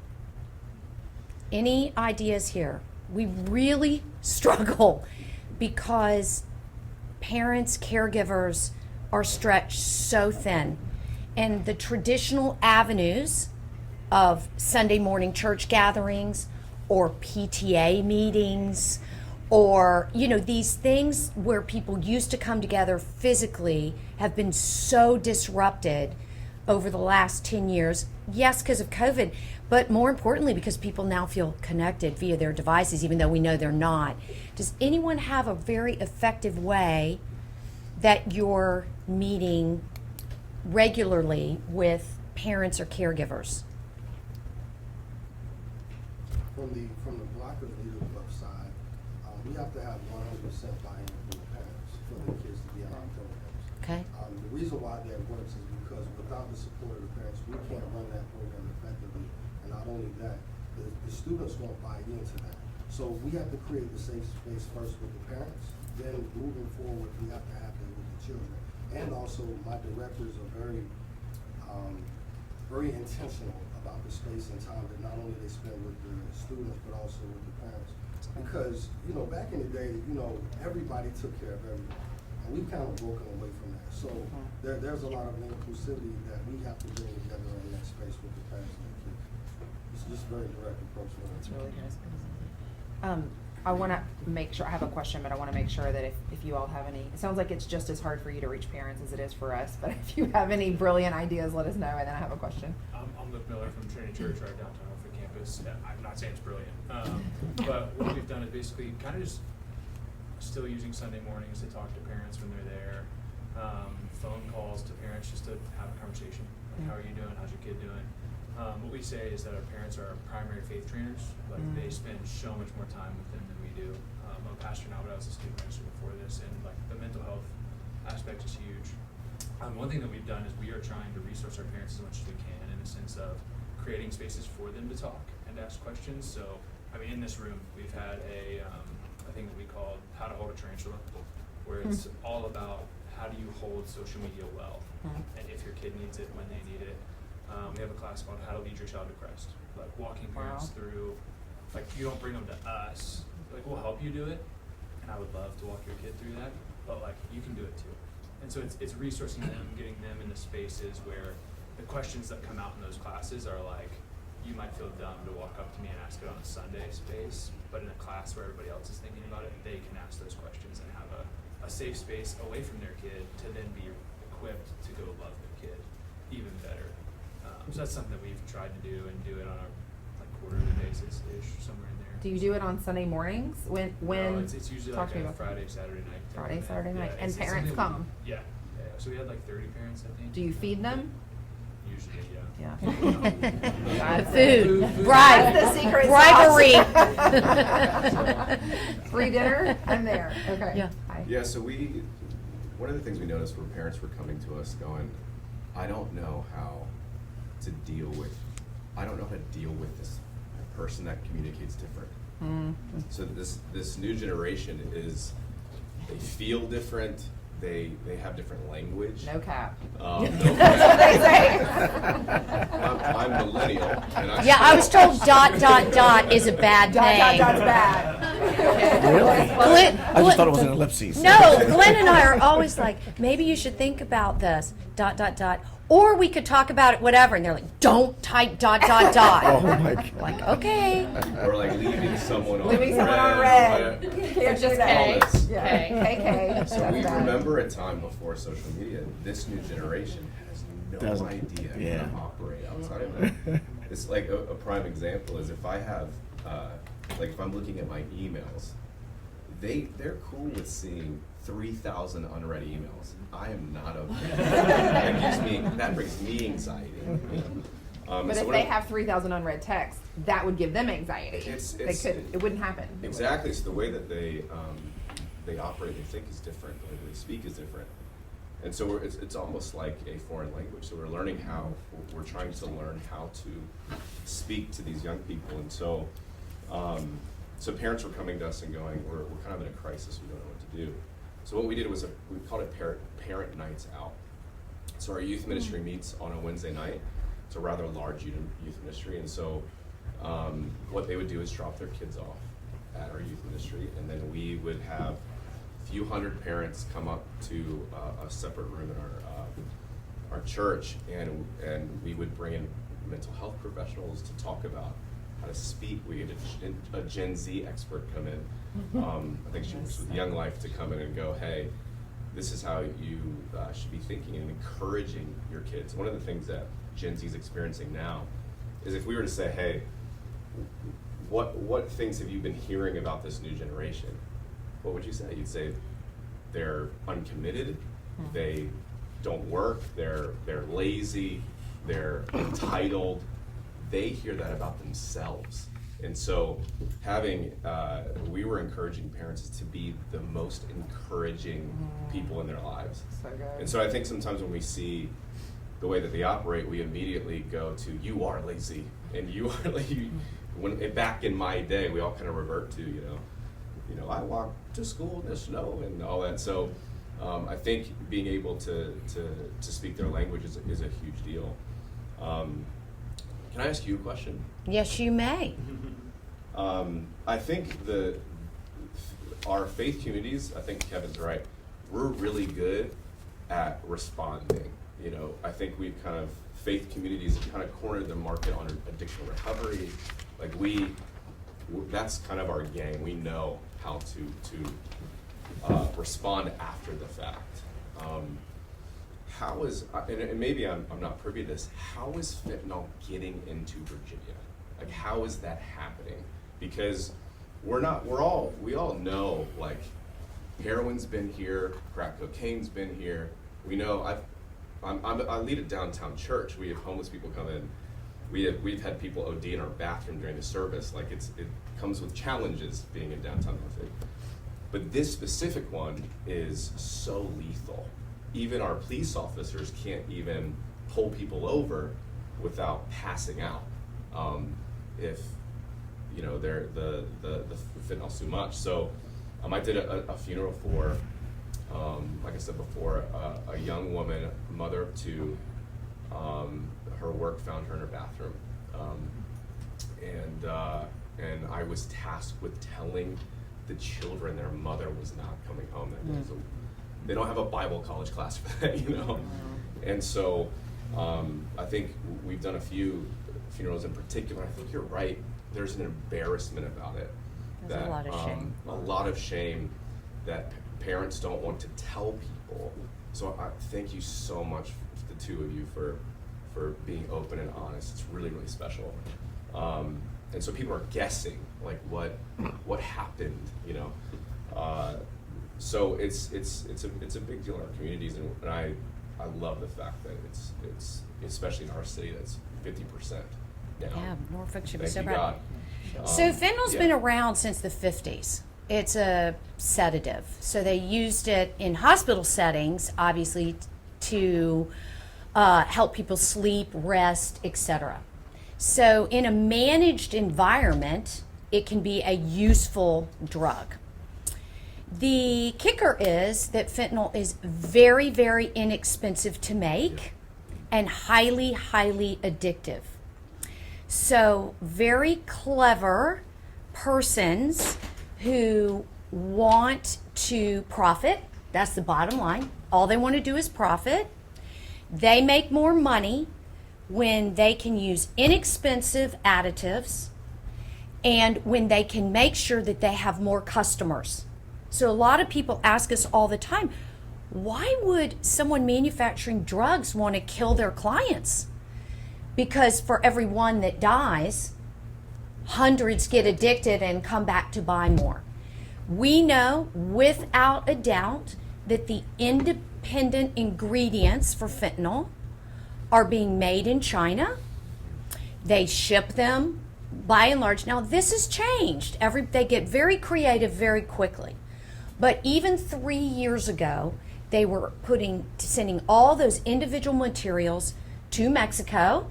Any ideas here? We really struggle because parents, caregivers are stretched so thin. And the traditional avenues of Sunday morning church gatherings or PTA meetings or, you know, these things where people used to come together physically have been so disrupted over the last 10 years. Yes, because of COVID, but more importantly, because people now feel connected via their devices, even though we know they're not. Does anyone have a very effective way that you're meeting regularly with parents or caregivers? From the Blocker Leaders Club side, we have to have 100% buy-in from the parents for the kids to be on our programs. Okay. The reason why that works is because without the support of the parents, we can't run that program effectively. And not only that, the students won't buy into that. So we have to create the safe space first with the parents. Then moving forward, we have to have that with the children. And also, my directors are very intentional about the space and time that not only they spend with the students, but also with the parents. Because, you know, back in the day, you know, everybody took care of everyone. And we've kind of broken away from that. So there's a lot of inclusivity that we have to bring together in that space with the parents and the kids. It's just a very direct approach. That's really good. I want to make sure, I have a question, but I want to make sure that if you all have any, it sounds like it's just as hard for you to reach parents as it is for us, but if you have any brilliant ideas, let us know, and then I have a question. I'm the Miller from Trinity Church right downtown Norfolk campus. I'm not saying it's brilliant, but what we've done is basically kind of just still using Sunday mornings to talk to parents when they're there, phone calls to parents just to have a conversation. Like, how are you doing? How's your kid doing? What we say is that our parents are our primary faith trainers. Like, they spend so much more time with them than we do. I'm a pastor now, but I was a student minister before this, and like the mental health aspect is huge. One thing that we've done is we are trying to resource our parents as much as we can in the sense of creating spaces for them to talk and ask questions. So, I mean, in this room, we've had a thing that we call How to Hold a Tarantula, where it's all about how do you hold social media well, and if your kid needs it, when they need it. We have a class called How to Lead Your Child to Christ, like walking parents through, like you don't bring them to us, like we'll help you do it, and I would love to walk your kid through that, but like you can do it too. And so it's resourcing them, getting them into spaces where the questions that come out in those classes are like, you might feel dumb to walk up to me and ask it on a Sunday space, but in a class where everybody else is thinking about it, they can ask those questions and have a safe space away from their kid to then be equipped to go love their kid even better. So that's something that we've tried to do and do it on a like quarterly basis-ish, somewhere in there. Do you do it on Sunday mornings? When? No, it's usually talk like to me a about Friday, Saturday night. type Friday, event. Saturday night, Yeah, and it's parents something come. Yeah. So we had like 30 parents, I think. Do you feed them? Usually, yeah. Yeah. The food, Food. bribe, That's the secret bribery. sauce. Free dinner? I'm there. Okay. Yeah. Hi. Yeah, so one of the things we noticed were parents were coming to us going, I don't know how to deal with this person that communicates different. So this new generation they feel different, they have different language. No cap. No That's what they say. I'm millennial, and I was told ... is a bad thing. Dot's bad. Really? Glenn, I just thought it was an ellipses. No, Glenn and I are always like, maybe you should think about this ... Or we could talk about it, whatever. And they're like, don't type ... Oh my God. Like, okay. or like leaving someone on red. They're just All K. this. Yeah. KK. So we remember a time before social media. This new generation has no Doesn't. idea Yeah. how to operate outside of it. It's like a prime example is if I have, if I'm looking at my emails, they're cool with seeing 3,000 unread emails. I am not okay. That brings me anxiety. But if they have 3,000 unread texts, that would give them anxiety. It wouldn't happen. Exactly. So the way that they operate, they think is different. The way that they speak is different. And so it's almost like a foreign language. So we're trying to learn how to speak to these young people. And so, so parents were coming to us and going, we're kind of in a crisis. We don't know what to do. So what we did was we called it parent nights out. So our youth ministry meets on a Wednesday night. It's a rather large youth ministry, and so what they would do is drop their kids off at our youth ministry, and then we would have a few hundred parents come up to a separate room in our church, and we would bring in mental health professionals to talk about how to speak. We had a Gen Z expert come in. I think she works with Young Life to come in and go, hey, this is how you should be thinking and encouraging your kids. One of the things that Gen Z is experiencing now is if we were to say, hey, what things have you been hearing about this new generation? What would you say? You'd say they're uncommitted, they don't work, they're lazy, they're entitled. They hear that about themselves. And so we were encouraging parents to be the most encouraging people in their lives. So good. And so I think sometimes when we see the way that they operate, we immediately go to, you are lazy, and you are lazy. Back in my day, we all kind of revert to, I walked to school in the snow and all that. So I think being able to speak their language is a huge deal. Can I ask you a question? Yes, you may. I think our faith communities, I think Kevin's right, we're really good at responding. I think we've faith communities kind of cornered the market on addiction recovery. Like that's kind of our game. We know how to respond after the fact. How is, and maybe I'm not privy to this, how is fentanyl getting into Virginia? Like, how is that happening? Because we all know, like, heroin's been here, crack cocaine's been here. We know, I lead a downtown church. We have homeless people come in. We've had people OD in our bathroom during the service. Like, it comes with challenges being in downtown Norfolk. But this specific one is so lethal. Even our police officers can't even pull people over without passing out. If you know they're the fentanyl's too much. So I did a funeral for, like I said before, a young woman, mother of two. Her work found her in her bathroom, and I was tasked with telling the children their mother was not coming home that day. So they don't have a Bible college class for that, you know. And so I think we've done a few funerals in particular. I think you're right. There's an embarrassment about it. There's a lot of shame. A lot of shame that parents don't want to tell people. So I thank you so much, the two of you, for being open and honest. It's really, really special. And so people are guessing, like, what happened, you know. So it's a big deal in our communities, and I love the fact that it's especially in our city that's 50% down. Yeah, Norfolk should be Thank so you, proud. God. So fentanyl's yeah. been around since the 50s. It's a sedative. So they used it in hospital settings, obviously, to help people sleep, rest, etc. So in a managed environment, it can be a useful drug. The kicker is that fentanyl is very, very inexpensive to make and highly, highly addictive. So very clever persons who want to profit, that's the bottom line. All they want to do is profit. They make more money when they can use inexpensive additives and when they can make sure that they have more customers. So a lot of people ask us all the time, why would someone manufacturing drugs want to kill their clients? Because for every one that dies, hundreds get addicted and come back to buy more. We know without a doubt that the independent ingredients for fentanyl are being made in China. They ship them by and large. Now this has changed. They get very creative very quickly. But even 3 years ago, they were sending all those individual materials to Mexico.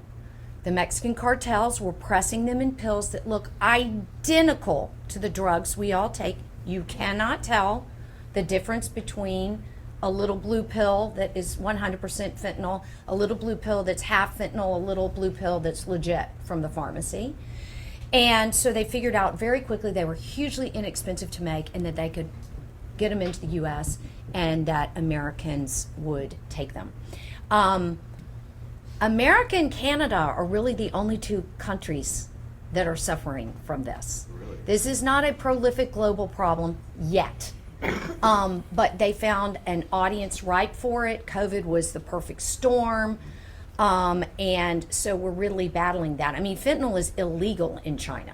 The Mexican cartels were pressing them in pills that look identical to the drugs we all take. You cannot tell the difference between a little blue pill that is 100% fentanyl, a little blue pill that's half fentanyl, a little blue pill that's legit from the pharmacy. And so they figured out very quickly they were hugely inexpensive to make and that they could get them into the U.S. and that Americans would take them. America and Canada are really the only two countries that are suffering from this. Really? This is not a prolific global problem yet. But they found an audience ripe for it. COVID was the perfect storm. And so we're really battling that. I mean, fentanyl is illegal in China.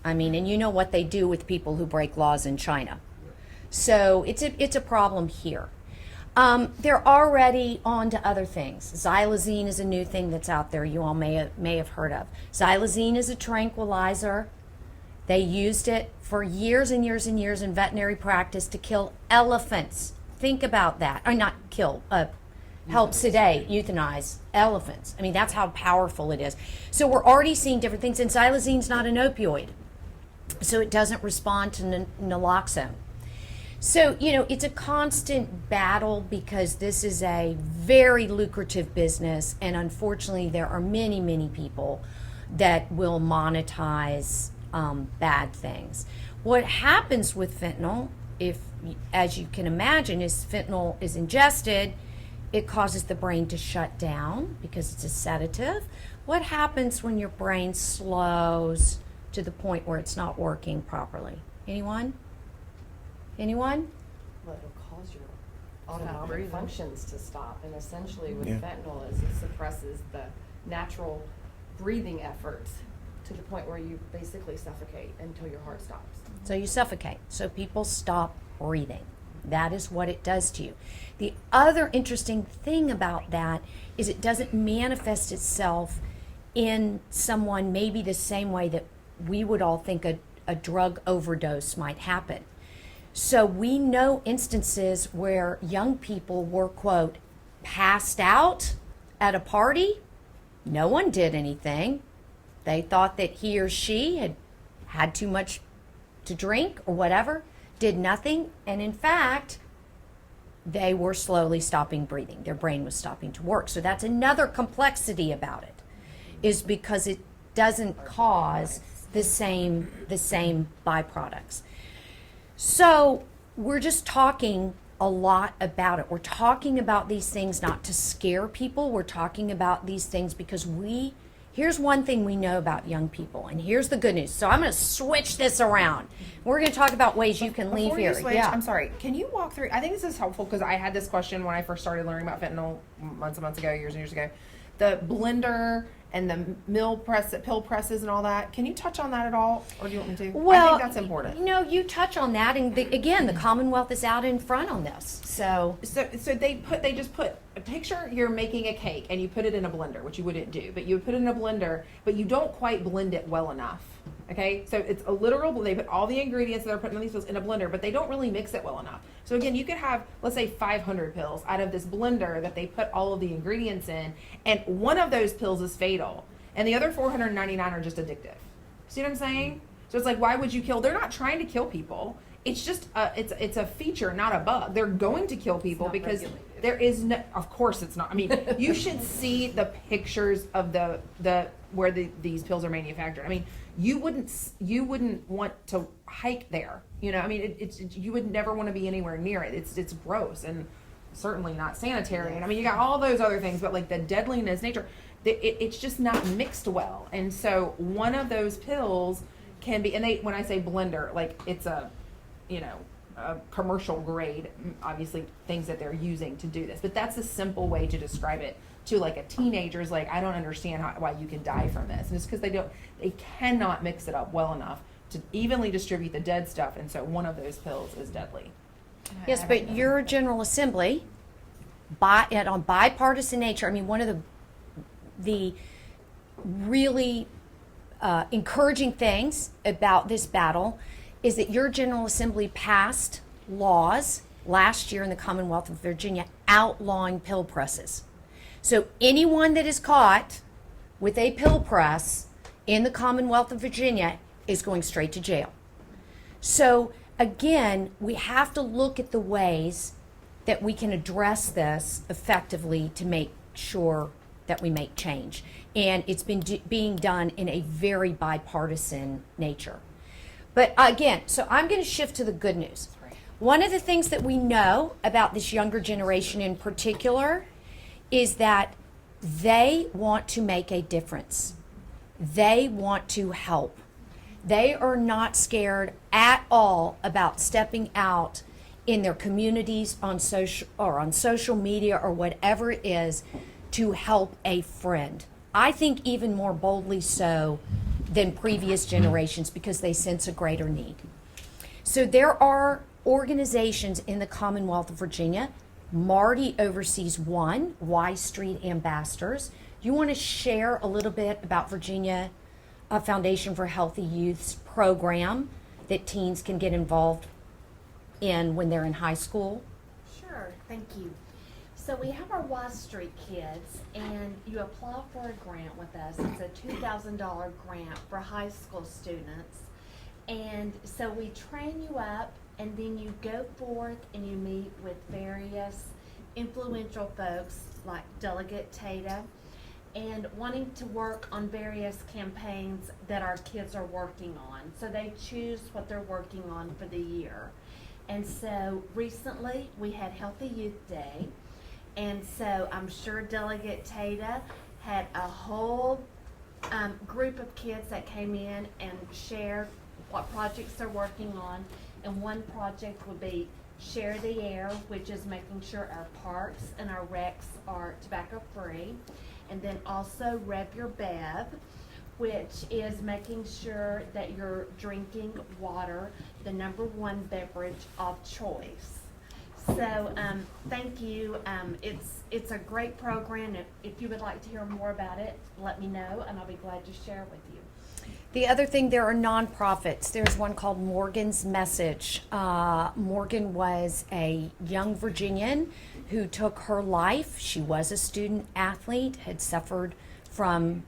I mean, and you know what they do with people who break laws in China. So it's a problem here. They're already on to other things. Xylazine is a new thing that's out there you all may have heard of. Xylazine is a tranquilizer. They used it for years and years and years in veterinary practice to kill elephants. Think about that. Or not kill, help sedate, euthanize elephants. I mean, that's how powerful it is. So we're already seeing different things. And xylazine's not an opioid. So it doesn't respond to naloxone. So, you know, it's a constant battle because this is a very lucrative business. And unfortunately, there are many, many people that will monetize bad things. What happens with fentanyl, as you can imagine, is fentanyl is ingested, it causes the brain to shut down because it's a sedative. What happens when your brain slows to the point where it's not working properly? Anyone? Anyone? Well, it'll cause your autonomic functions to stop, and essentially with Yeah. fentanyl is it suppresses the natural breathing efforts to the point where you basically suffocate until your heart stops. So you suffocate. So people stop breathing. That is what it does to you. The other interesting thing about that is it doesn't manifest itself in someone maybe the same way that we would all think a drug overdose might happen. So we know instances where young people were, quote, passed out at a party. No one did anything. They thought that he or she had too much to drink or whatever, did nothing, and in fact, they were slowly stopping breathing. Their brain was stopping to work. So that's another complexity about it, is because it doesn't cause the same byproducts. So we're just talking a lot about it. We're talking about these things not to scare people. We're talking about these things because here's one thing we know about young people, and here's the good news. So I'm going to switch this around. We're going to talk about ways you can leave Before here. you switch, I'm sorry. Can you walk through? I think this is helpful because I had this question when I first started learning about fentanyl months and months ago, years and years ago. The blender and the pill presses and all that. Can you touch on that at all, or do you want me to? Well, I think that's important. You touch on that, and again, the Commonwealth is out in front on this. So they just put a picture. You're making a cake and you put it in a blender, which you wouldn't do, but you would put it in a blender, but you don't quite blend it well enough. Okay, so it's a literal. They put all the ingredients that are putting in these pills in a blender, but they don't really mix it well enough. So again, you could have, let's say, 500 pills out of this blender that they put all of the ingredients in, and one of those pills is fatal, and the other 499 are just addictive. See what I'm saying? So it's like, why would you kill? They're not trying to kill people. It's just it's a feature, not a bug. They're going to kill people because regulated. there is no. Of course, it's not. I mean, you should see the pictures of the where these pills are manufactured. I mean, you wouldn't want to hike there. I mean, you would never want to be anywhere near it. It's gross and certainly not sanitary. And I mean, you got all those other things, but like the deadliness, nature, it's just not mixed well. And so one of those pills can be, and when I say blender, like it's a commercial grade, obviously things that they're using to do this, but that's a simple way to describe it to like a teenager's like, I don't understand why you can die from this. And it's because they cannot mix it up well enough to evenly distribute the dead stuff. And so one of those pills is deadly. yes, but your General Assembly, on bipartisan nature, I mean, one of the really encouraging things about this battle is that your General Assembly passed laws last year in the Commonwealth of Virginia outlawing pill presses. So anyone that is caught with a pill press in the Commonwealth of Virginia is going straight to jail. So again, we have to look at the ways that we can address this effectively to make sure that we make change. And it's been being done in a very bipartisan nature. But again, so I'm going to shift to the good news. One of the things that we know about this younger generation in particular is that they want to make a difference. They want to help. They are not scared at all about stepping out in their communities on social media or whatever it is to help a friend. I think even more boldly so than previous generations because they sense a greater need. So there are organizations in the Commonwealth of Virginia. Marty oversees one, Y Street Ambassadors. You want to share a little bit about Virginia Foundation for Healthy Youth's program that teens can get involved in when they're in high school? Sure, thank you. So we have our Y Street Kids, and you apply for a grant with us. It's a $2,000 grant for high school students. And so we train you up, and then you go forth and you meet with various influential folks like Delegate Tata, and wanting to work on various campaigns that our kids are working on. So they choose what they're working on for the year. And so recently we had Healthy Youth Day. And so I'm sure Delegate Tata had a whole group of kids that came in and shared what projects they're working on. And one project would be Share the Air, which is making sure our parks and our recs are tobacco free. And then also Rev Your Bev, which is making sure that you're drinking water, the #1 beverage of choice. So, thank you. It's a great program. If you would like to hear more about it, let me know, and I'll be glad to share with you. The other thing, there are nonprofits. There's one called Morgan's Message. Morgan was a young Virginian who took her life. She was a student athlete, had suffered from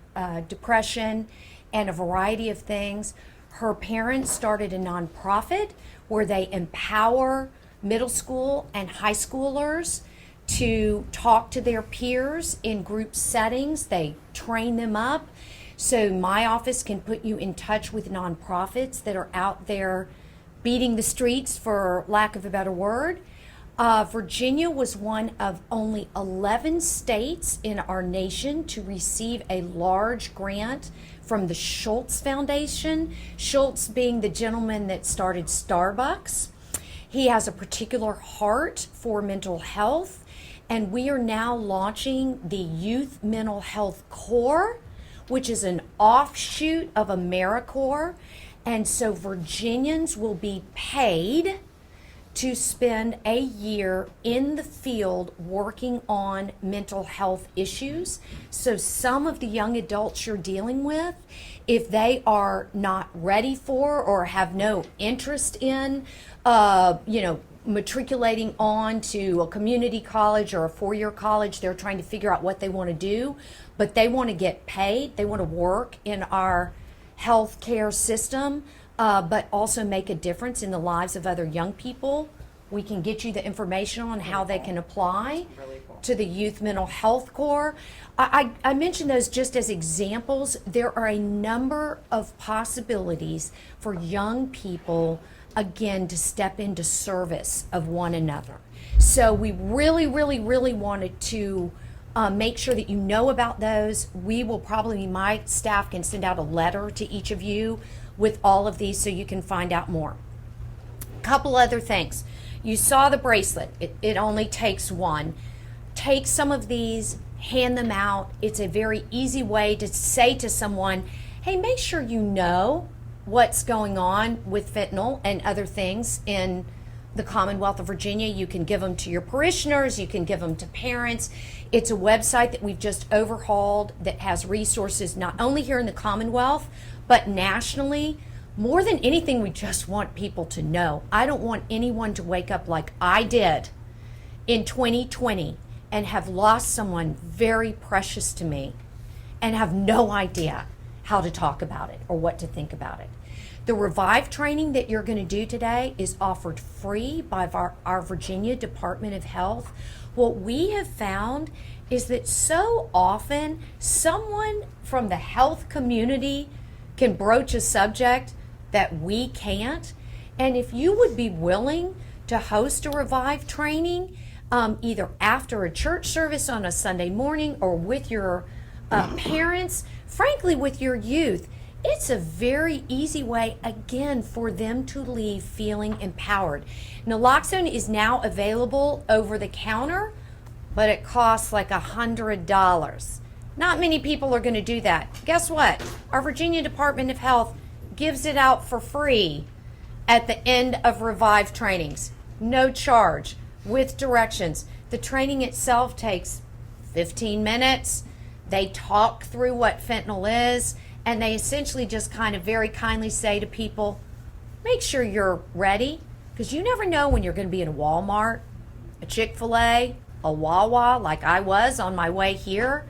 depression and a variety of things. Her parents started a nonprofit where they empower middle school and high schoolers to talk to their peers in group settings. They train them up. So my office can put you in touch with nonprofits that are out there beating the streets, for lack of a better word. Virginia was one of only 11 states in our nation to receive a large grant from the Schultz Foundation. Schultz being the gentleman that started Starbucks. He has a particular heart for mental health, and we are now launching the Youth Mental Health Corps, which is an offshoot of AmeriCorps. And so Virginians will be paid to spend a year in the field working on mental health issues. So some of the young adults you're dealing with, if they are not ready for or have no interest in, matriculating on to a community college or a four-year college, they're trying to figure out what they want to do, but they want to get paid, they want to work in our health care system, but also make a difference in the lives of other young people. We can get you the information on how they can apply to the Youth Mental Health Corps. I mentioned those just as examples. There are a number of possibilities for young people, again, to step into service of one another. So we really, really, really wanted to make sure that you know about those. We will probably, my staff can send out a letter to each of you with all of these so you can find out more. Couple other things. You saw the bracelet. It only takes one. Take some of these, hand them out. It's a very easy way to say to someone, hey, make sure you know what's going on with fentanyl and other things in the Commonwealth of Virginia. You can give them to your parishioners, you can give them to parents. It's a website that we've just overhauled that has resources not only here in the Commonwealth, but nationally. More than anything, we just want people to know. I don't want anyone to wake up like I did in 2020 and have lost someone very precious to me and have no idea how to talk about it or what to think about it. The Revive training that you're going to do today is offered free by our Virginia Department of Health. What we have found is that so often someone from the health community can broach a subject that we can't. And if you would be willing to host a Revive training, either after a church service on a Sunday morning or with your parents, frankly with your youth, it's a very easy way, again, for them to leave feeling empowered. Naloxone is now available over the counter, but it costs like $100. Not many people are going to do that. Guess what? Our Virginia Department of Health gives it out for free at the end of Revive trainings. No charge, with directions. The training itself takes 15 minutes. They talk through what fentanyl is, and they essentially just kind of very kindly say to people, make sure you're ready, because you never know when you're going to be in a Walmart, a Chick-fil-A, a Wawa, like I was on my way here,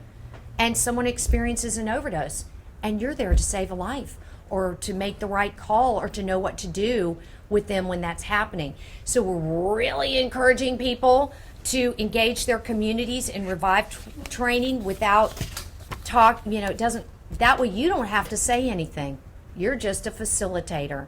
and someone experiences an overdose, and you're there to save a life or to make the right call or to know what to do with them when that's happening. So we're really encouraging people to engage their communities in Revive training without talk, it doesn't, that way you don't have to say anything. You're just a facilitator.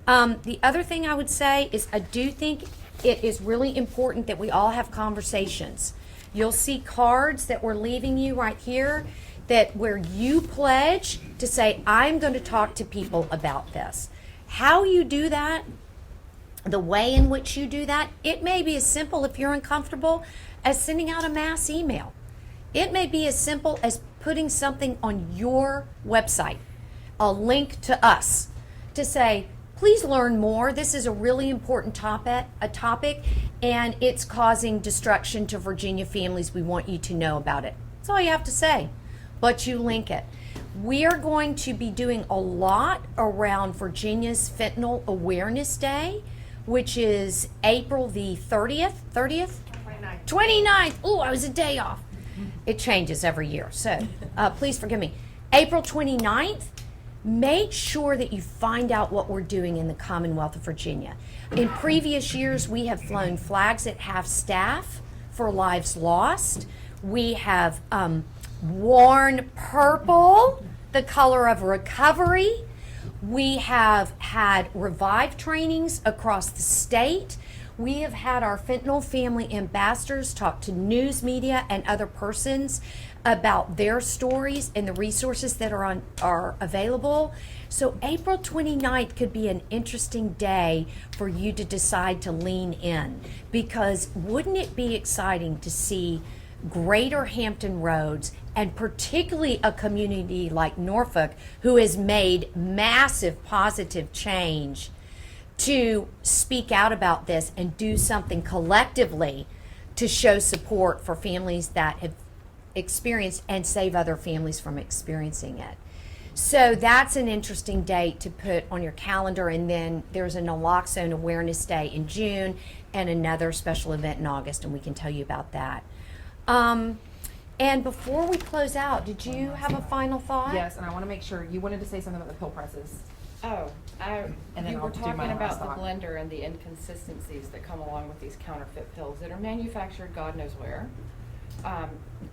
The other thing I would say is I do think it is really important that we all have conversations. You'll see cards that we're leaving you right here that where you pledge to say, I'm going to talk to people about this. How you do that, the way in which you do that, it may be as simple, if you're uncomfortable, as sending out a mass email. It may be as simple as putting something on your website. a link to us to say, please learn more. This is a really important topic, and it's causing destruction to Virginia families. We want you to know about it. That's all you have to say, but you link it. We are going to be doing a lot around Virginia's Fentanyl Awareness Day, which is April the 30th? 29th. Oh, I was a day off. It changes every year, so please forgive me. April 29th, make sure that you find out what we're doing in the Commonwealth of Virginia. In previous years, we have flown flags at half-staff for lives lost. We have worn purple, the color of recovery. We have had Revive trainings across the state. We have had our fentanyl family ambassadors talk to news media and other persons about their stories and the resources that are available. So April 29th could be an interesting day for you to decide to lean in, because wouldn't it be exciting to see Greater Hampton Roads, and particularly a community like Norfolk, who has made massive positive change, to speak out about this and do something collectively to show support for families that have experienced and save other families from experiencing it. So that's an interesting date to put on your calendar. And then there's a naloxone awareness day in June and another special event in August, and we can tell you about that. And before we close out, did you have a final thought? Yes, and I want to make sure, you wanted to say something about the pill presses. Oh, And then you I'll were do talking my last about the thought. blender and the inconsistencies that come along with these counterfeit pills that are manufactured God knows where.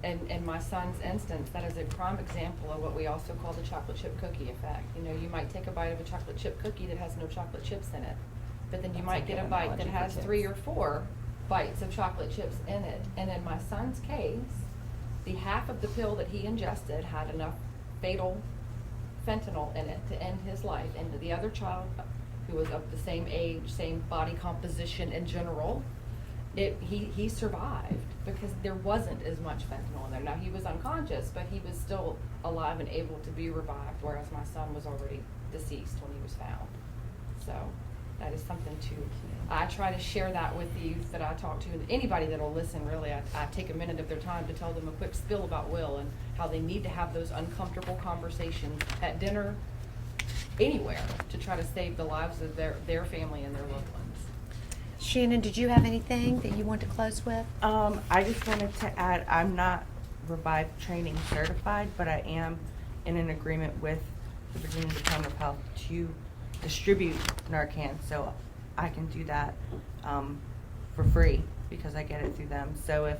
In my son's instance, that is a prime example of what we also call the chocolate chip cookie effect. You know, you might take a bite of a chocolate chip cookie that has no chocolate chips in it, but then you might get a bite that has 3 or 4 bites of chocolate chips in it. And in my son's case, the half of the pill that he ingested had enough fatal fentanyl in it to end his life. And the other child, who was of the same age, same body composition in general, he survived because there wasn't as much fentanyl in there. Now, he was unconscious, but he was still alive and able to be revived, whereas my son was already deceased when he was found. So that is something I try to share that with the youth that I talk to, and anybody that'll listen, really. I take a minute of their time to tell them a quick spiel about Will and how they need to have those uncomfortable conversations at dinner, anywhere, to try to save the lives of their family and their loved ones. Shannon, did you have anything that you want to close with? I just wanted to add, I'm not Revive training certified, but I am in an agreement with the Virginia Department of Health to distribute Narcan, so I can do that for free because I get it through them. So if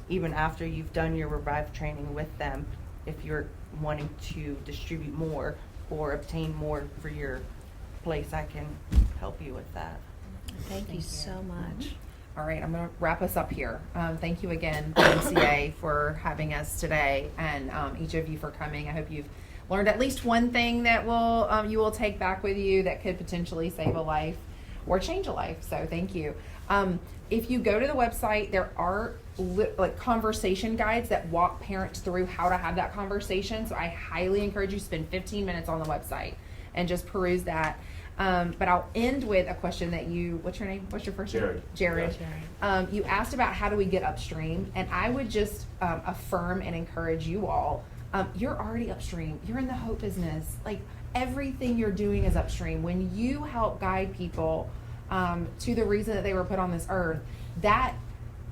even after you've done your Revive training with them, if you're wanting to distribute more or obtain more for your place, I can help you with that. Thank you so much. All right, I'm going to wrap us up here. Thank you again, YMCA, for having us today, and each of you for coming. I hope you've learned at least one thing that you will take back with you that could potentially save a life or change a life. So thank you. If you go to the website, there are conversation guides that walk parents through how to have that conversation. So I highly encourage you to spend 15 minutes on the website and just peruse that. But I'll end with a question that what's your name? What's your first name? Jared. You asked about how do we get upstream, and I would just affirm and encourage you all. You're already upstream. You're in the hope business. Like, everything you're doing is upstream. When you help guide people to the reason that they were put on this earth, that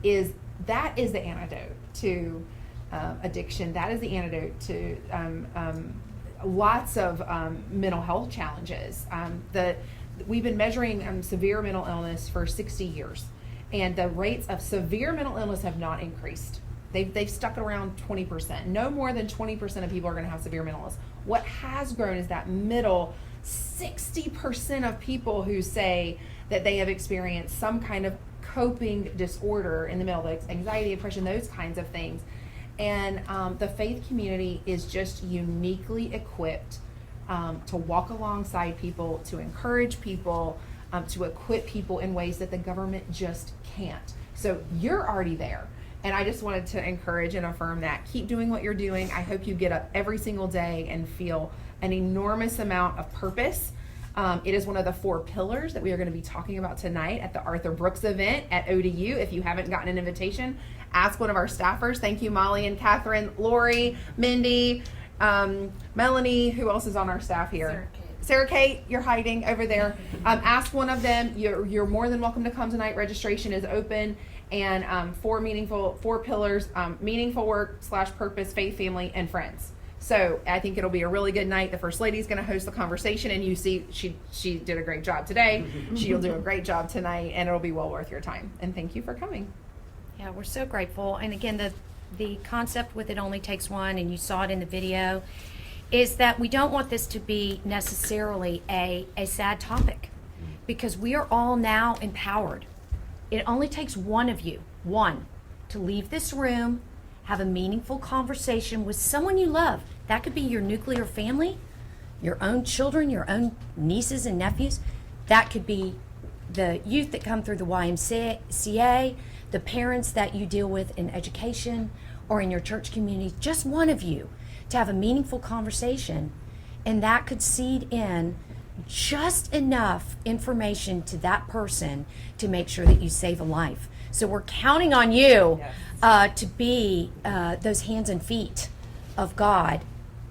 is the antidote to addiction. That is the antidote to lots of mental health challenges. We've been measuring severe mental illness for 60 years, and the rates of severe mental illness have not increased. They've stuck around 20%. No more than 20% of people are going to have severe mental illness. What has grown is that middle 60% of people who say that they have experienced some kind of coping disorder in the middle, like anxiety, depression, those kinds of things. And the faith community is just uniquely equipped to walk alongside people, to encourage people, to equip people in ways that the government just can't. So you're already there. And I just wanted to encourage and affirm that. Keep doing what you're doing. I hope you get up every single day and feel an enormous amount of purpose. It is one of the 4 pillars that we are going to be talking about tonight at the Arthur Brooks event at ODU. If you haven't gotten an invitation, ask one of our staffers. Thank you, Molly and Catherine, Lori, Mindy, Melanie. Who else is on our staff here? Sarah Kate, you're hiding over there. Ask one of them. You're more than welcome to come tonight. Registration is open. And 4 pillars, meaningful work / purpose, faith, family, and friends. So I think it'll be a really good night. The First Lady is going to host the conversation, and you see she did a great job today. She'll do a great job tonight, and it'll be well worth your time. And thank you for coming. Yeah, we're so grateful. And again, the concept with It Only Takes One, and you saw it in the video, is that we don't want this to be necessarily a sad topic, because we are all now empowered. It only takes one of you, to leave this room, have a meaningful conversation with someone you love. That could be your nuclear family, your own children, your own nieces and nephews. That could be the youth that come through the YMCA, the parents that you deal with in education or in your church community. Just one of you to have a meaningful conversation, and that could seed in just enough information to that person to make sure that you save a life. So we're counting on you to be those hands and feet of God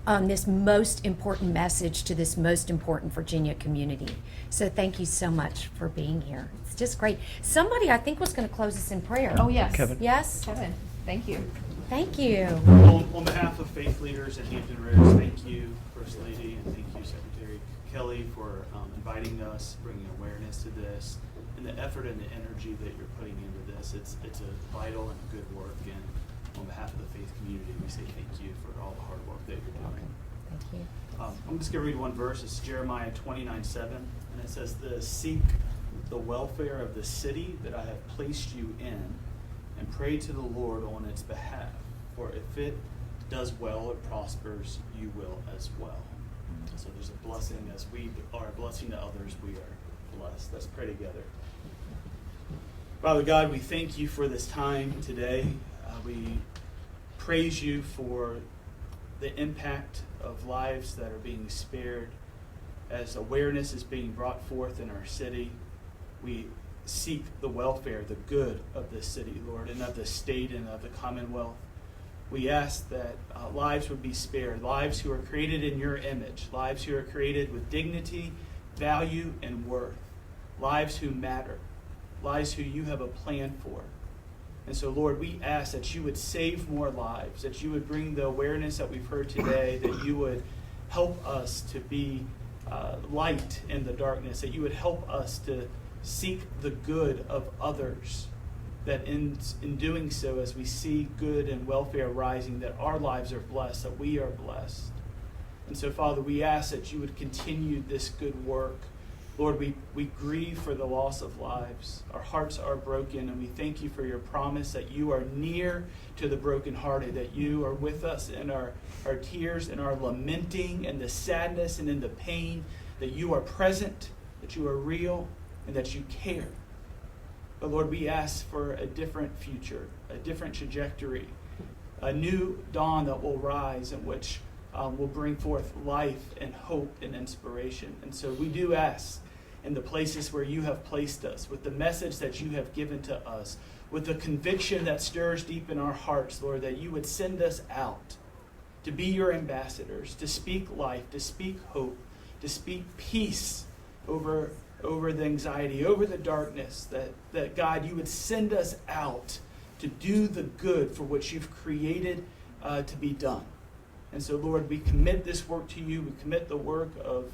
on this most important message to this most important Virginia community. So thank you so much for being here. It's just great. Somebody, I think, was going to close us in prayer. Oh, yes. Kevin. Yes? Kevin, thank you. Thank you. On behalf of faith leaders at Hampton Roads, thank you, First Lady, and thank you, Secretary Kelly, for inviting us, bringing awareness to this, and the effort and the energy that you're putting into this. It's a vital and good work, and on behalf of the faith community, we say thank you for all the hard work that you're doing. Thank you. I'm just going to read one verse. It's Jeremiah 29:7, and it says this: "Seek the welfare of the city that I have placed you in, and pray to the Lord on its behalf. For if it does well, it prospers, you will as well." So there's a blessing. As we are a blessing to others, we are blessed. Let's pray together. Father God, we thank you for this time today. We praise you for the impact of lives that are being spared. As awareness is being brought forth in our city, we seek the welfare, the good of this city, Lord, and of the state and of the Commonwealth. We ask that lives would be spared, lives who are created in your image, lives who are created with dignity, value, and worth, lives who matter, lives who you have a plan for. And so, Lord, we ask that you would save more lives, that you would bring the awareness that we've heard today, that you would help us to be light in the darkness, that you would help us to seek the good of others, that in doing so, as we see good and welfare rising, that our lives are blessed, that we are blessed. And so, Father, we ask that you would continue this good work. Lord, we grieve for the loss of lives. Our hearts are broken, and we thank you for your promise that you are near to the brokenhearted, that you are with us in our tears and our lamenting and the sadness and in the pain, that you are present, that you are real, and that you care. But Lord, we ask for a different future, a different trajectory, a new dawn that will rise in which will bring forth life and hope and inspiration. And so we do ask, in the places where you have placed us, with the message that you have given to us, with the conviction that stirs deep in our hearts, Lord, that you would send us out to be your ambassadors, to speak life, to speak hope, to speak peace over the anxiety, over the darkness, that God, you would send us out to do the good for which you've created to be done. And so, Lord, we commit this work to you. We commit the work of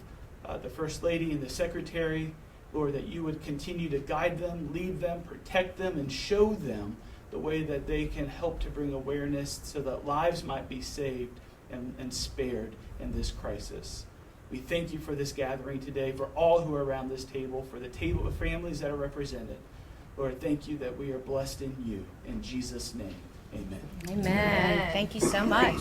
the First Lady and the Secretary, Lord, that you would continue to guide them, lead them, protect them, and show them the way that they can help to bring awareness so that lives might be saved and spared in this crisis. We thank you for this gathering today, for all who are around this table, for the table of families that are represented. Lord, thank you that we are blessed in you. In Jesus' name, amen. Amen. Thank you so much.